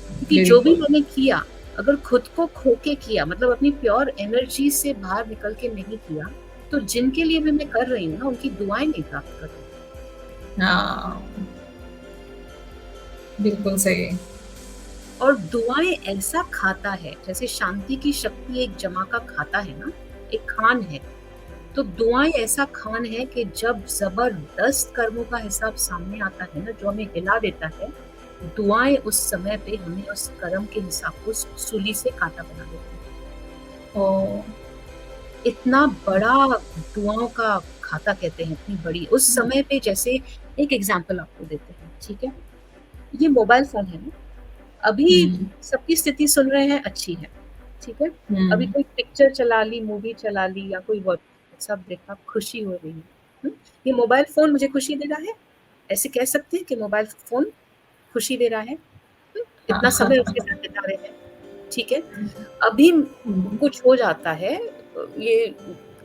क्योंकि जो भी मैंने किया, अगर खुद को खो के किया, मतलब अपनी प्योर एनर्जी से बाहर निकल के नहीं किया, तो जिनके लिए भी मैं कर रही हूँ ना, उनकी दुआएं नहीं प्राप्त कर रही। हाँ, बिल्कुल सही। और दुआएं ऐसा खाता है, जैसे शांति की शक्ति एक जमा का खाता है ना, एक खान है, तो दुआएं ऐसा खान है कि जब जबरदस्त कर्मों का हिसाब सामने आता है ना, जो हमें हिला देता है, दुआएं उस समय पे हमें उस कर्म के हिसाब को सूली से काटा बना देती है। और इतना बड़ा दुआओं का खाता कहते हैं, इतनी बड़ी उस समय पे। जैसे एक एग्जांपल आपको देते हैं, ठीक है, ये मोबाइल फोन है ना, अभी सबकी स्थिति सुन रहे हैं अच्छी है, ठीक है, अभी कोई पिक्चर चला ली, मूवी चला ली, या कोई व्हाट्सएप देखा, खुशी हो रही है, ये मोबाइल फोन मुझे खुशी दे रहा है, ऐसे कह सकते हैं कि मोबाइल फोन खुशी दे रहा है, इतना समय उसके साथ बिता रहे हैं, ठीक है। अभी कुछ हो जाता है, ये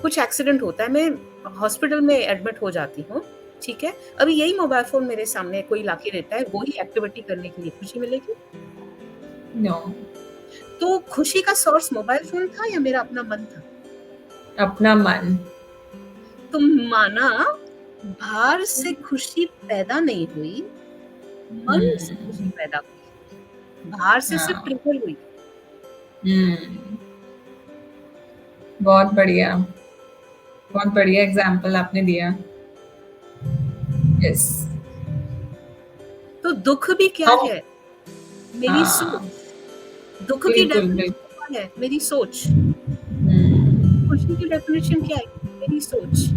कुछ एक्सीडेंट होता है, मैं हॉस्पिटल में एडमिट हो जाती हूँ, ठीक है, अभी यही मोबाइल फोन मेरे सामने कोई लाके देता है, वही एक्टिविटी करने के लिए खुशी मिलेगी? नो। तो खुशी का सोर्स मोबाइल फ़ोन था या मेरा अपना मन था? अपना मन। तो माना बाहर से खुशी पैदा नहीं हुई, मन से खुशी हुँ, पैदा हुई। बाहर से सिर्फ़ हाँ। ट्रिगर हुई। हुँ, बहुत बढ़िया। बहुत बढ़िया एग्ज़ाम्पल आपने दिया। यस। तो दुःख भी क्या हम है? मेरी हाँ, सोच। दुःख की बिल्कुल, डेफ़िनेशन बिल्कुल। क्या है? मेरी सोच। हुँ। खुशी की डेफ़िनेशन क्या है? मेरी सोच।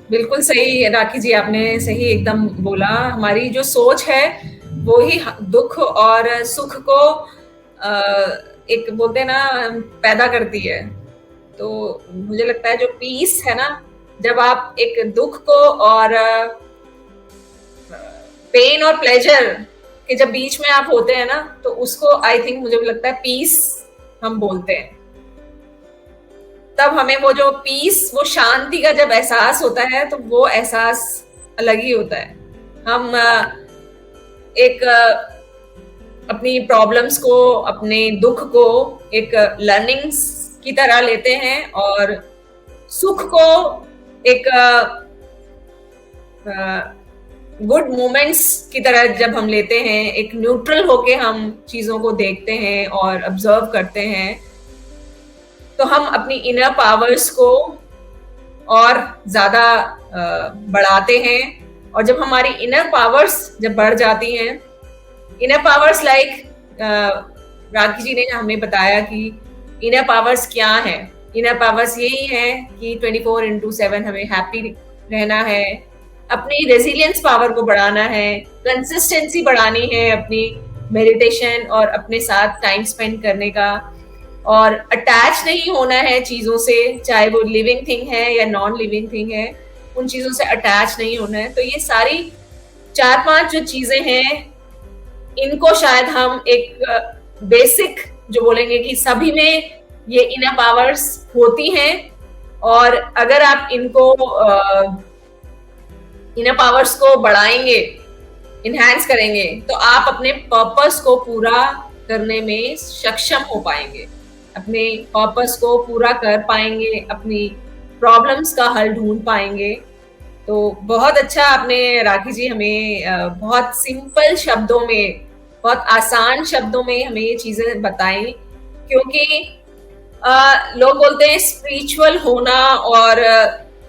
बिल्कुल सही राखी जी, आपने सही एकदम बोला। हमारी जो सोच है, वो ही दुःख और सुख को एक बोलते हैं ना पैदा करती है। तो मुझे लगता है जो पीस है ना, जब आप एक दुःख को और पेन और प्लेजर के जब बीच में आप होते हैं ना, तो उसको आई थिंक मुझे लगता है पीस हम बोलते हैं। तब हमें वो जो पीस, वो शांति का जब एहसास होता है, तो वो एहसास अलग ही होता है। हम एक अपनी प्रॉब्लम्स को, अपने दुख को एक लर्निंग्स की तरह लेते हैं और सुख को एक गुड मोमेंट्स की तरह जब हम लेते हैं, एक न्यूट्रल होके हम चीज़ों को देखते हैं और ऑब्जर्व करते हैं, तो हम अपनी इनर पावर्स को और ज़्यादा बढ़ाते हैं। और जब हमारी इनर पावर्स जब बढ़ जाती हैं, इनर पावर्स लाइक राखी जी ने हमें बताया कि इनर पावर्स क्या है। इनर पावर्स यही है कि 24/7 हमें हैप्पी रहना है, अपनी रेजिलियंस पावर को बढ़ाना है, कंसिस्टेंसी बढ़ानी है, अपनी मेडिटेशन और अपने साथ टाइम स्पेंड करने का, और अटैच नहीं होना है चीज़ों से, चाहे वो लिविंग थिंग है या नॉन लिविंग थिंग है, उन चीज़ों से अटैच नहीं होना है। तो ये सारी 4-5 जो चीज़ें हैं, इनको शायद हम एक बेसिक जो बोलेंगे कि सभी में ये इनर पावर्स होती हैं, और अगर आप इनको इनर पावर्स को बढ़ाएंगे, इनहैंस करेंगे, तो आप अपने पर्पस को पूरा करने में सक्षम हो पाएंगे, अपने पर्पस को पूरा कर पाएंगे, अपनी प्रॉब्लम्स का हल ढूंढ पाएंगे। तो बहुत अच्छा आपने राखी जी हमें बहुत सिंपल शब्दों में, बहुत आसान शब्दों में हमें ये चीजें बताई, क्योंकि लोग बोलते हैं स्पिरिचुअल होना और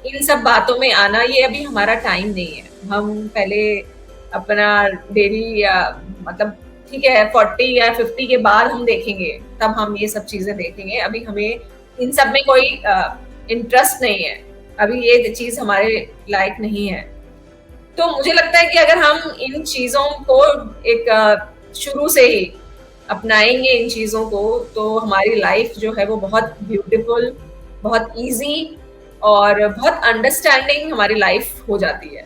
इन सब बातों में आना, ये अभी हमारा टाइम नहीं है। हम पहले अपना डेली मतलब ठीक है 40 या 50 के बाद हम देखेंगे, तब हम ये सब चीजें देखेंगे। अभी हमें इन सब में कोई इंटरेस्ट नहीं है, अभी ये चीज हमारे लायक नहीं है। तो मुझे लगता है कि अगर हम इन चीजों को एक शुरू से ही अपनाएंगे इन चीजों को, तो हमारी लाइफ जो है वो बहुत ब्यूटीफुल, बहुत इजी और बहुत अंडरस्टैंडिंग हमारी लाइफ हो जाती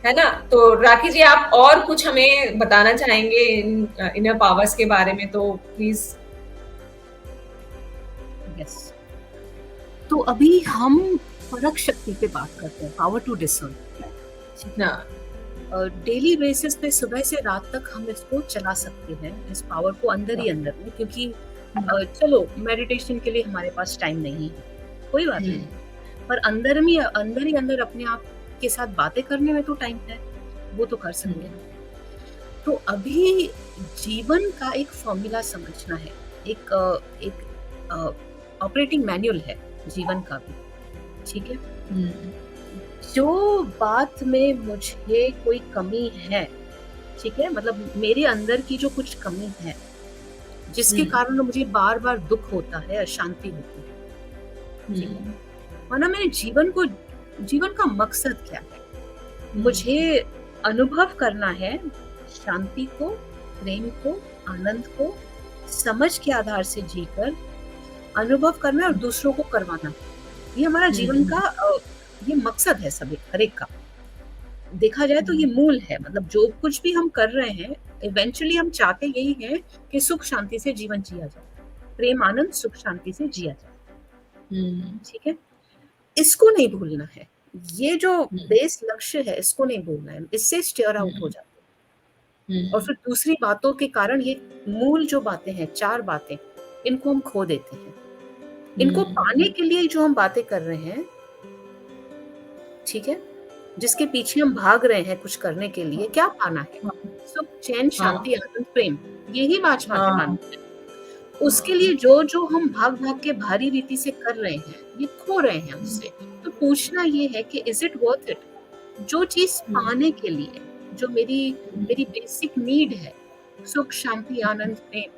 है ना? तो राखी जी, आप और कुछ हमें बताना चाहेंगे इन इनर पावर्स के बारे में, तो प्लीज। यस। तो अभी हम परख शक्ति पे बात करते हैं, पावर टू डिसर्न। हाँ। डेली बेसिस पे सुबह से रात तक हम इसको चला सकते हैं, इस पावर को अंदर ही अंदर में, क्योंकि चलो मेडिटेशन के लिए हमारे पास टाइम नहीं है, कोई बात नहीं, पर अंदर ही अंदर अपने आप के साथ बातें करने में तो टाइम है, वो तो कर सकते हैं। तो अभी जीवन का एक फॉर्मूला समझना है, एक ऑपरेटिंग मैनुअल है जीवन का भी, ठीक है? जो बात में मुझे कोई कमी है, ठीक है, मतलब मेरे अंदर की जो कुछ कमी है, जिसके कारण मुझे बार बार दुख होता है, अशांति होती है, ठीक है, वरना मेरे जीवन का मकसद क्या है? मुझे अनुभव करना है शांति को, प्रेम को, आनंद को, समझ के आधार से जीकर अनुभव करना और दूसरों को करवाना। ये हमारा जीवन का ये मकसद है सभी हर एक का। देखा जाए तो ये मूल है, मतलब जो कुछ भी हम कर रहे हैं, इवेंचुअली हम चाहते यही हैं कि सुख शांति से जीवन जिया जाए, प्रेम आनंद सुख शांति से जिया जाए, ठीक है? इसको नहीं भूलना है। ये जो बेस लक्ष्य है, इसको नहीं भूलना है, इससे स्टेयर आउट हो जाते हैं। और फिर दूसरी बातों के कारण ये मूल जो बातें हैं, 4 बातें, इनको हम खो देते हैं। इनको पाने के लिए जो हम बातें कर रहे हैं, ठीक है? जिसके पीछे हम भाग रहे हैं कुछ करने के लिए, क्या पाना है? हाँ, सुख, चैन, शांति, आनंद, प्रेम, यही हाँ, मानते हैं। उसके लिए जो हम भाग-भाग के भारी रीति से कर रहे हैं, ये खो रहे हैं उससे। तो पूछना ये है कि इज़ इट वर्थ इट? जो चीज़ पाने के लिए, जो मेरी बेसिक नीड है, सुख, शांति, आनंद, प्रेम,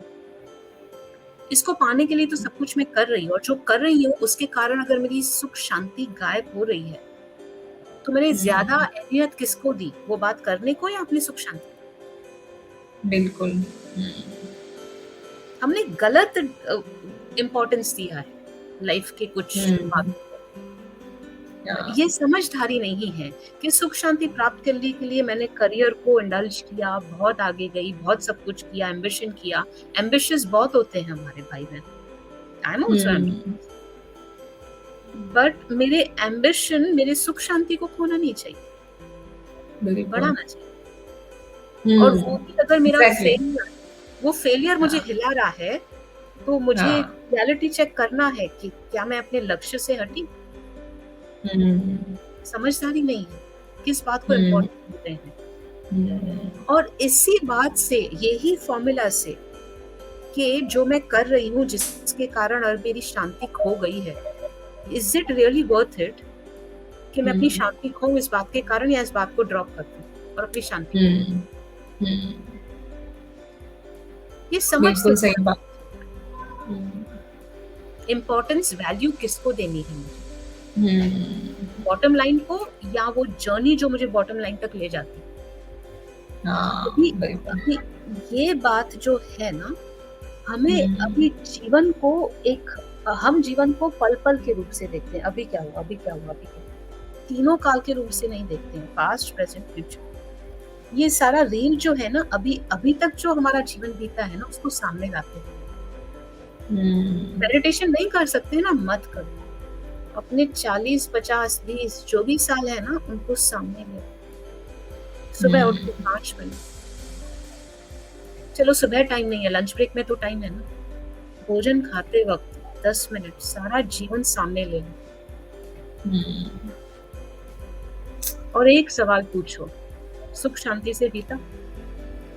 इसको पाने के लिए तो सब कुछ मैं कर रही हूँ, और जो कर रही हूँ उसके कारण अगर मेरी सुख शांति गायब हो रही है, तो मैंने ज़्यादा अहमियत किसको दी? वो बात करने को या अपनी सुख शांति? बिल्कुल। हमने गलत इम्पोर्टेंस दिया है लाइफ के कुछ बातों को। ये समझदारी नहीं है कि सुख शांति प्राप्त करने के लिए मैंने करियर को इंडल्ज किया, बहुत आगे गई, बहुत सब कुछ किया, एम्बिशन किया। एम्बिशियस बहुत होते हैं हमारे भाई बहन। I am also ambitious, but मेरे एम्बिशन मेरे सुख शांति को खोना नहीं चाहिए, बढ़ाना चाहिए। और वो भी अगर मेरा फेलियर मुझे हिला रहा है, तो मुझे रियलिटी चेक करना है कि क्या मैं अपने लक्ष्य से हटी? समझदारी नहीं है, किस बात को इम्पोर्टेंट देते हैं। और इसी बात से, यही फॉर्मूला से कि जो मैं कर रही हूँ जिसके कारण और मेरी शांति खो गई है, is it really worth it कि मैं अपनी शांति खोऊं इस बात के कारण, या इस बात को ड्रॉप कर दूं और अपनी शांति ये समझ सही बात। इम्पोर्टेंस, वैल्यू किसको देनी है मुझे? बॉटम लाइन को, या वो जर्नी जो मुझे बॉटम लाइन तक ले जाती है? अभी ये बात जो है ना, हमें अभी जीवन को हम जीवन को पल पल के रूप से देखते हैं। अभी क्या हुआ, अभी क्या हुआ, अभी क्या हुआ, तीनों काल के रूप से नहीं देखते हैं, पास्ट, प्रेजेंट, फ्यूचर। ये सारा रील जो है ना, अभी तक जो हमारा जीवन बीता है ना, उसको सामने लाते हैं। मेडिटेशन नहीं कर सकते ना, मत करो। अपने 40, 50, 20 जो भी साल है ना, उनको सामने ले। सुबह उठ के 5 मिनट, चलो सुबह टाइम नहीं है, लंच ब्रेक में तो टाइम है ना, भोजन खाते वक्त 10 मिनट सारा जीवन सामने ले लो। और एक सवाल पूछो, सुख शांति से बीता?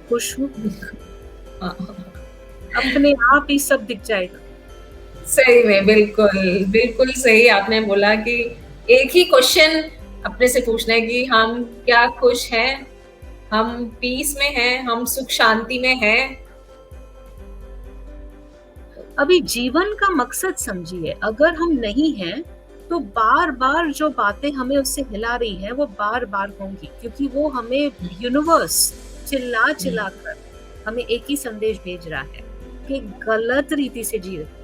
खुश हूँ? अपने आप ही सब दिख जाएगा। सही में, बिल्कुल सही आपने बोला कि एक ही क्वेश्चन अपने से पूछना है कि हम क्या खुश हैं, हम पीस में हैं, हम सुख शांति में हैं। अभी जीवन का मकसद समझिए, अगर हम नहीं हैं, तो बार बार जो बातें हमें उससे हिला रही हैं, वो बार बार होंगी, क्योंकि वो हमें यूनिवर्स चिल्ला कर हमें एक ही संदेश भेज रहा है कि गलत रीति से जी रहे,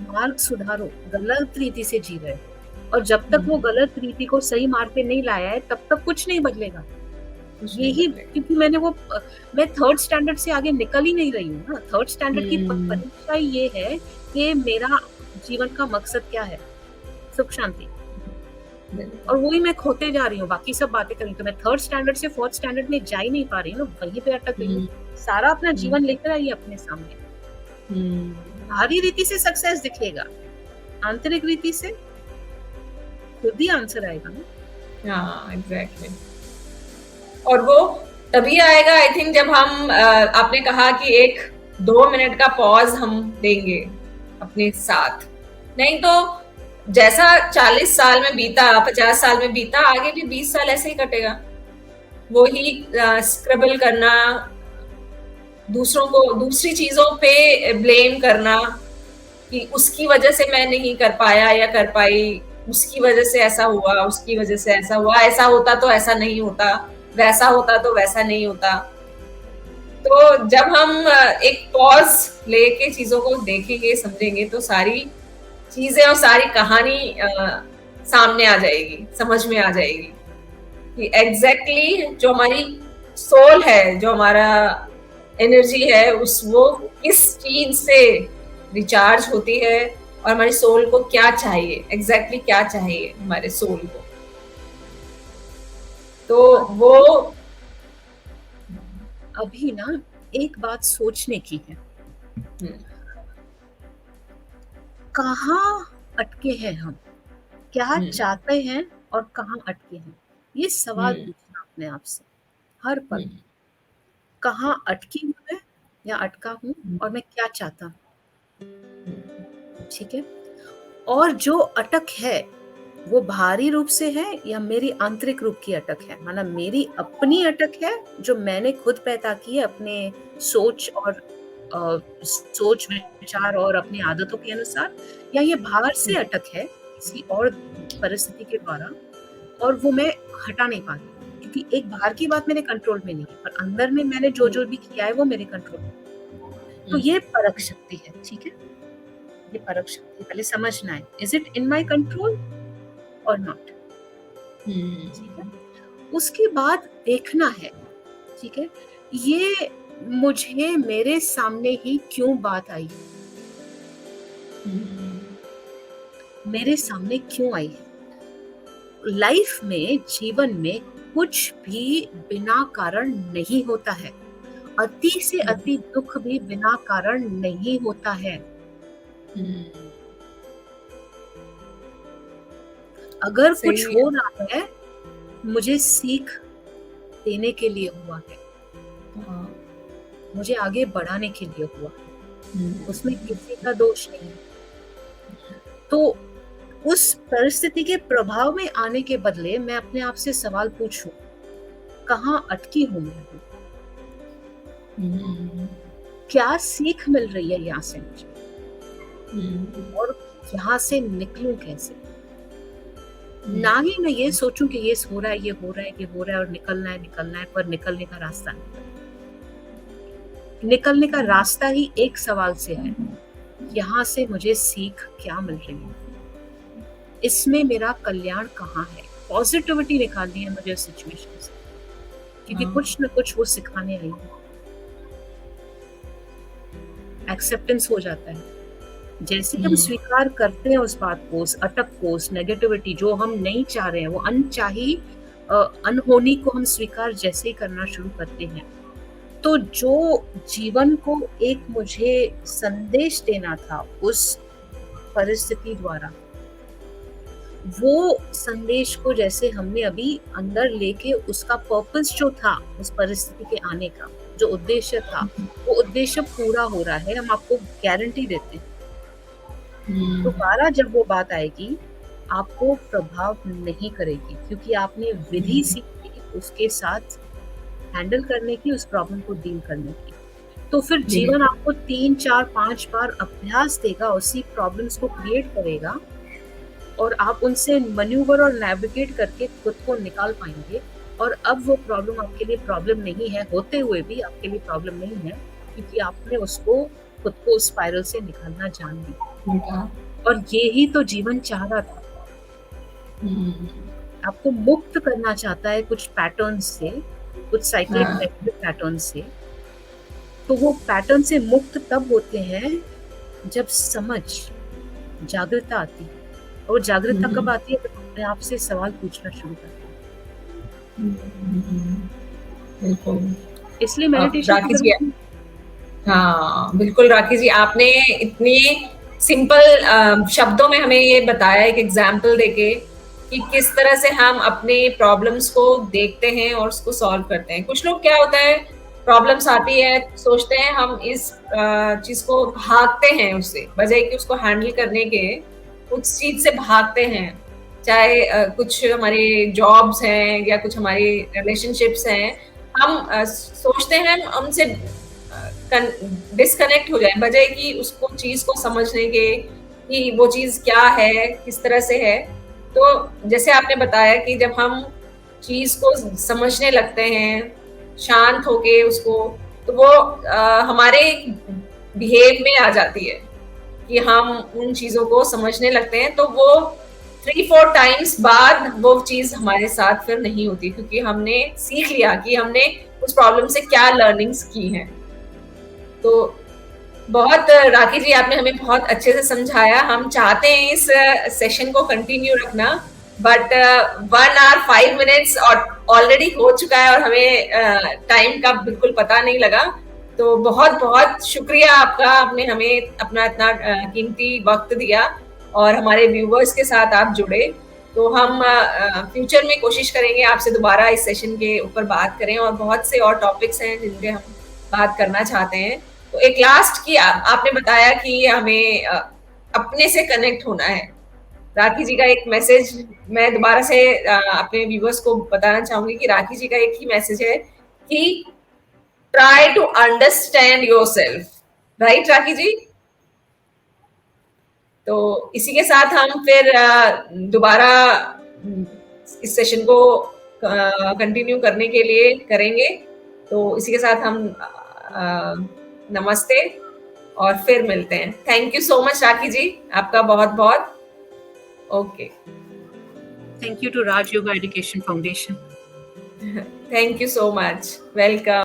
मार्ग सुधारो, गलत रीति से जी रहे। और जब तक वो गलत रीति को सही मार्ग पे नहीं लाया है, तब तक कुछ नहीं बदलेगा। यही, क्योंकि मैं 3rd स्टैंडर्ड से आगे निकल ही नहीं रही हूँ ना। 3rd स्टैंडर्ड की परीक्षा ये है कि मेरा जीवन का मकसद क्या है, सुख शांति, और वही मैं खोते जा रही हूँ। बाकी सब बातें करी तो मैं 3rd स्टैंडर्ड से 4th स्टैंडर्ड में जा ही नहीं पा रही हूँ, वहीं पे अटक गई हूँ। सारा अपना जीवन लेकर आई अपने सामने। बाहरी रीति से सक्सेस दिखेगा, आंतरिक रीति से खुद ही आंसर आएगा ना। हाँ, एग्जैक्टली। और वो तभी आएगा, आई थिंक, जब हम आपने कहा कि 1-2 मिनट का पॉज हम देंगे अपने साथ। नहीं तो जैसा 40 साल में बीता, 50 साल में बीता, आगे भी 20 साल ऐसे ही कटेगा। वो ही स्क्रबल करना, दूसरों को दूसरी चीजों पे ब्लेम करना कि उसकी वजह से मैं नहीं कर पाया या कर पाई, उसकी वजह से ऐसा हुआ, उसकी वजह से ऐसा हुआ, ऐसा होता तो ऐसा नहीं होता, वैसा होता तो वैसा नहीं होता। तो जब हम एक पॉज लेके चीजों को देखेंगे, समझेंगे, तो सारी चीजें और सारी कहानी सामने आ जाएगी, समझ में आ जाएगी कि एग्जैक्टली जो हमारी सोल है, जो हमारा एनर्जी है, वो किस चीज से रिचार्ज होती है, और हमारी सोल को क्या चाहिए, एग्जैक्टली क्या चाहिए हमारे सोल को। तो वो अभी ना एक बात सोचने की है, हुँ, कहाँ अटके हैं हम? क्या हुँ, चाहते हैं और कहाँ अटके हैं? ये सवाल हुँ, पूछना अपने आप से, हर पल। हुँ, कहाँ अटकी हूँ मैं या अटका हूँ हुँ, और मैं क्या चाहता हूँ, हुँ, ठीक है? और जो अटक है, वो बाहरी रूप से है या मेरी आंतरिक रूप की अटक है? मतलब मेरी अपनी अटक है, जो मैंने खुद पैदा की है अपने सोच और सोच, विचार और अपनी आदतों के अनुसार, या ये बाहर से हुँ, अटक है किसी और परिस्थिति के द्वारा और वो मैं हटा नहीं पा रही। क्योंकि एक बाहर की बात मेरे कंट्रोल में नहीं है, पर अंदर में मैंने जो-जो भी किया है वो मेरे कंट्रोल में है। तो हुँ, ये परख शक्ति है, ठीक है? ये परख शक्ति पहले समझना है, is it in my control और नॉट, ठीक है? हुँ, उसके बाद देखना है, ठीक है? ये मुझे मेरे सामने ही क्यों बात आई? हुँ, मेरे सामने क्यों आई है? लाइफ में, जीवन में कुछ भी बिना कारण नहीं होता है। अति से हुँ, अति दुःख भी बिना कारण नहीं होता है। हुँ, अगर कुछ सही हो है। रहा है, मुझे सीख देने के लिए हुआ है, हाँ, मुझे आगे बढ़ाने के लिए हुआ है। हुँ, उसमें किसी का दोष नहीं है। तो उस परिस्थिति के प्रभाव में आने के बदले मैं अपने आप से सवाल पूछूं, कहाँ अटकी हूँ मैं अभी? हुँ, क्या सीख मिल रही है यहाँ से मुझे हुँ, और यहाँ से निकलूं कैसे? हुँ, ना ही मैं ये सोचूं कि ये हो रहा है, ये हो रहा है, ये हो रहा है और निकलना है, पर निकलने का रास्ता नहीं। निकलने का रास्ता ही एक सवाल से है, यहाँ से मुझे सीख क्या मिल रही है? इसमें मेरा कल्याण कहाँ है? पॉजिटिविटी निकालनी है मुझे सिचुएशन से, क्योंकि हाँ, कुछ न कुछ वो सिखाने आई है। एक्सेप्टेंस हो जाता है। जैसे ही हम हुँ, स्वीकार करते हैं उस बात को, उस अटक को, उस नेगेटिविटी जो हम नहीं चाह रहे हैं, वो अनचाही अ, अनहोनी को हम स्वीकार जैसे ही करना शुरू करते हैं, तो जो जीवन को एक मुझे संदेश देना था उस परिस्थिति द्वारा, वो संदेश को जैसे हमने अभी अंदर लेके उसका पर्पस जो था उस परिस्थिति के आने का, जो उद्देश्य था, वो उद्देश्य पूरा हो रहा है, हम आपको गारंटी देते हैं। हुँ, दोबारा जब वो बात आएगी, आपको प्रभाव नहीं करेगी, क्योंकि आपने विधि हुँ, सीखी उसके साथ हैंडल करने की, उस प्रॉब्लम को डील करने की। तो फिर जीवन बिल्कुल, आपको 3, 4, 5 बार अभ्यास देगा, उसी प्रॉब्लम्स को क्रिएट करेगा और आप उनसे मैन्यूवर और नेविगेट करके खुद को निकाल पाएँगे। और अब वो प्रॉब्लम आपके लिए प्रॉब्लम नहीं है, होते हुए भी आपके लिए प्रॉब्लम नहीं है, क्योंकि आपने उसको, खुद को उस स्पाइरल से निकालना जान लिया। उनका और ये ही तो जीवन चाह रहा था। हुँ, आपको मुक्त करना चाहता है कुछ पैटर्न से, कुछ साइक्लिक हाँ, नेगेटिव पैटर्न से। तो वो पैटर्न से मुक्त तब होते हैं जब समझ, जागरूकता आती है। और जागरूकता कब हुँ, आती है? जब अपने आप से सवाल पूछना शुरू करते हैं। हुँ, हुँ, बिल्कुल। इसलिए अब मेडिटेशन तो राखी जी ज़रूरी है। हाँ, बिल्कुल राखी जी आपने इतनी सिंपल शब्दों में हमें ये बताया एक एग्ज़ाम्पल देके कि किस तरह से हम अपने प्रॉब्लम्स को देखते हैं और उसको सॉल्व करते हैं। कुछ लोग क्या होता है प्रॉब्लम्स आती है, सोचते हैं हम इस चीज़ को भागते हैं उससे, बजाए कि उसको हैंडल करने के उस चीज़ से भागते हैं। चाहे कुछ हमारे जॉब्स हैं या कुछ हमारी रिलेशनशिप्स हैं, हम सोचते हैं हम उनसे कन डिस्कनेक्ट हो जाएँ, बजाए कि उसको चीज़ को समझने के कि वो चीज़ क्या है, किस तरह से है। तो जैसे आपने बताया कि जब हम चीज़ को समझने लगते हैं, शांत होके उसको, तो वो हमारे बिहेव में आ जाती है कि हम उन चीज़ों को समझने लगते हैं, तो वो 3-4 टाइम्स बाद वो चीज़ हमारे साथ फिर नहीं होती क्योंकि हमने सीख लिया कि हमने उस प्रॉब्लम से क्या लर्निंग्स की हैं। तो बहुत राखी जी आपने हमें बहुत अच्छे से समझाया। हम चाहते हैं इस सेशन को कंटिन्यू रखना। बट 1 hour 5 minutes और ऑलरेडी हो चुका है और हमें टाइम का बिल्कुल पता नहीं लगा। तो बहुत बहुत शुक्रिया आपका, आपने हमें अपना इतना कीमती वक्त दिया और हमारे व्यूवर्स के साथ आप जुड़े। तो हम फ्यूचर में कोशिश करेंगे आपसे दोबारा इस सेशन के ऊपर बात करें, और बहुत से और टॉपिक्स हैं जिन पे हम बात करना चाहते हैं। तो एक लास्ट की आपने बताया कि हमें अपने से कनेक्ट होना है। राखी जी का एक मैसेज मैं दोबारा से अपने व्यूवर्स को बताना चाहूंगी कि राखी जी का एक ही मैसेज है कि try to understand yourself, right Rakhi ji? तो इसी के साथ हम फिर दोबारा इस सेशन को कंटिन्यू करने के लिए करेंगे। तो इसी के साथ हम नमस्ते और फिर मिलते हैं। थैंक यू सो मच राखी जी, आपका बहुत बहुत okay. Thank you to Raj Yoga Education Foundation. Thank you so much. Welcome.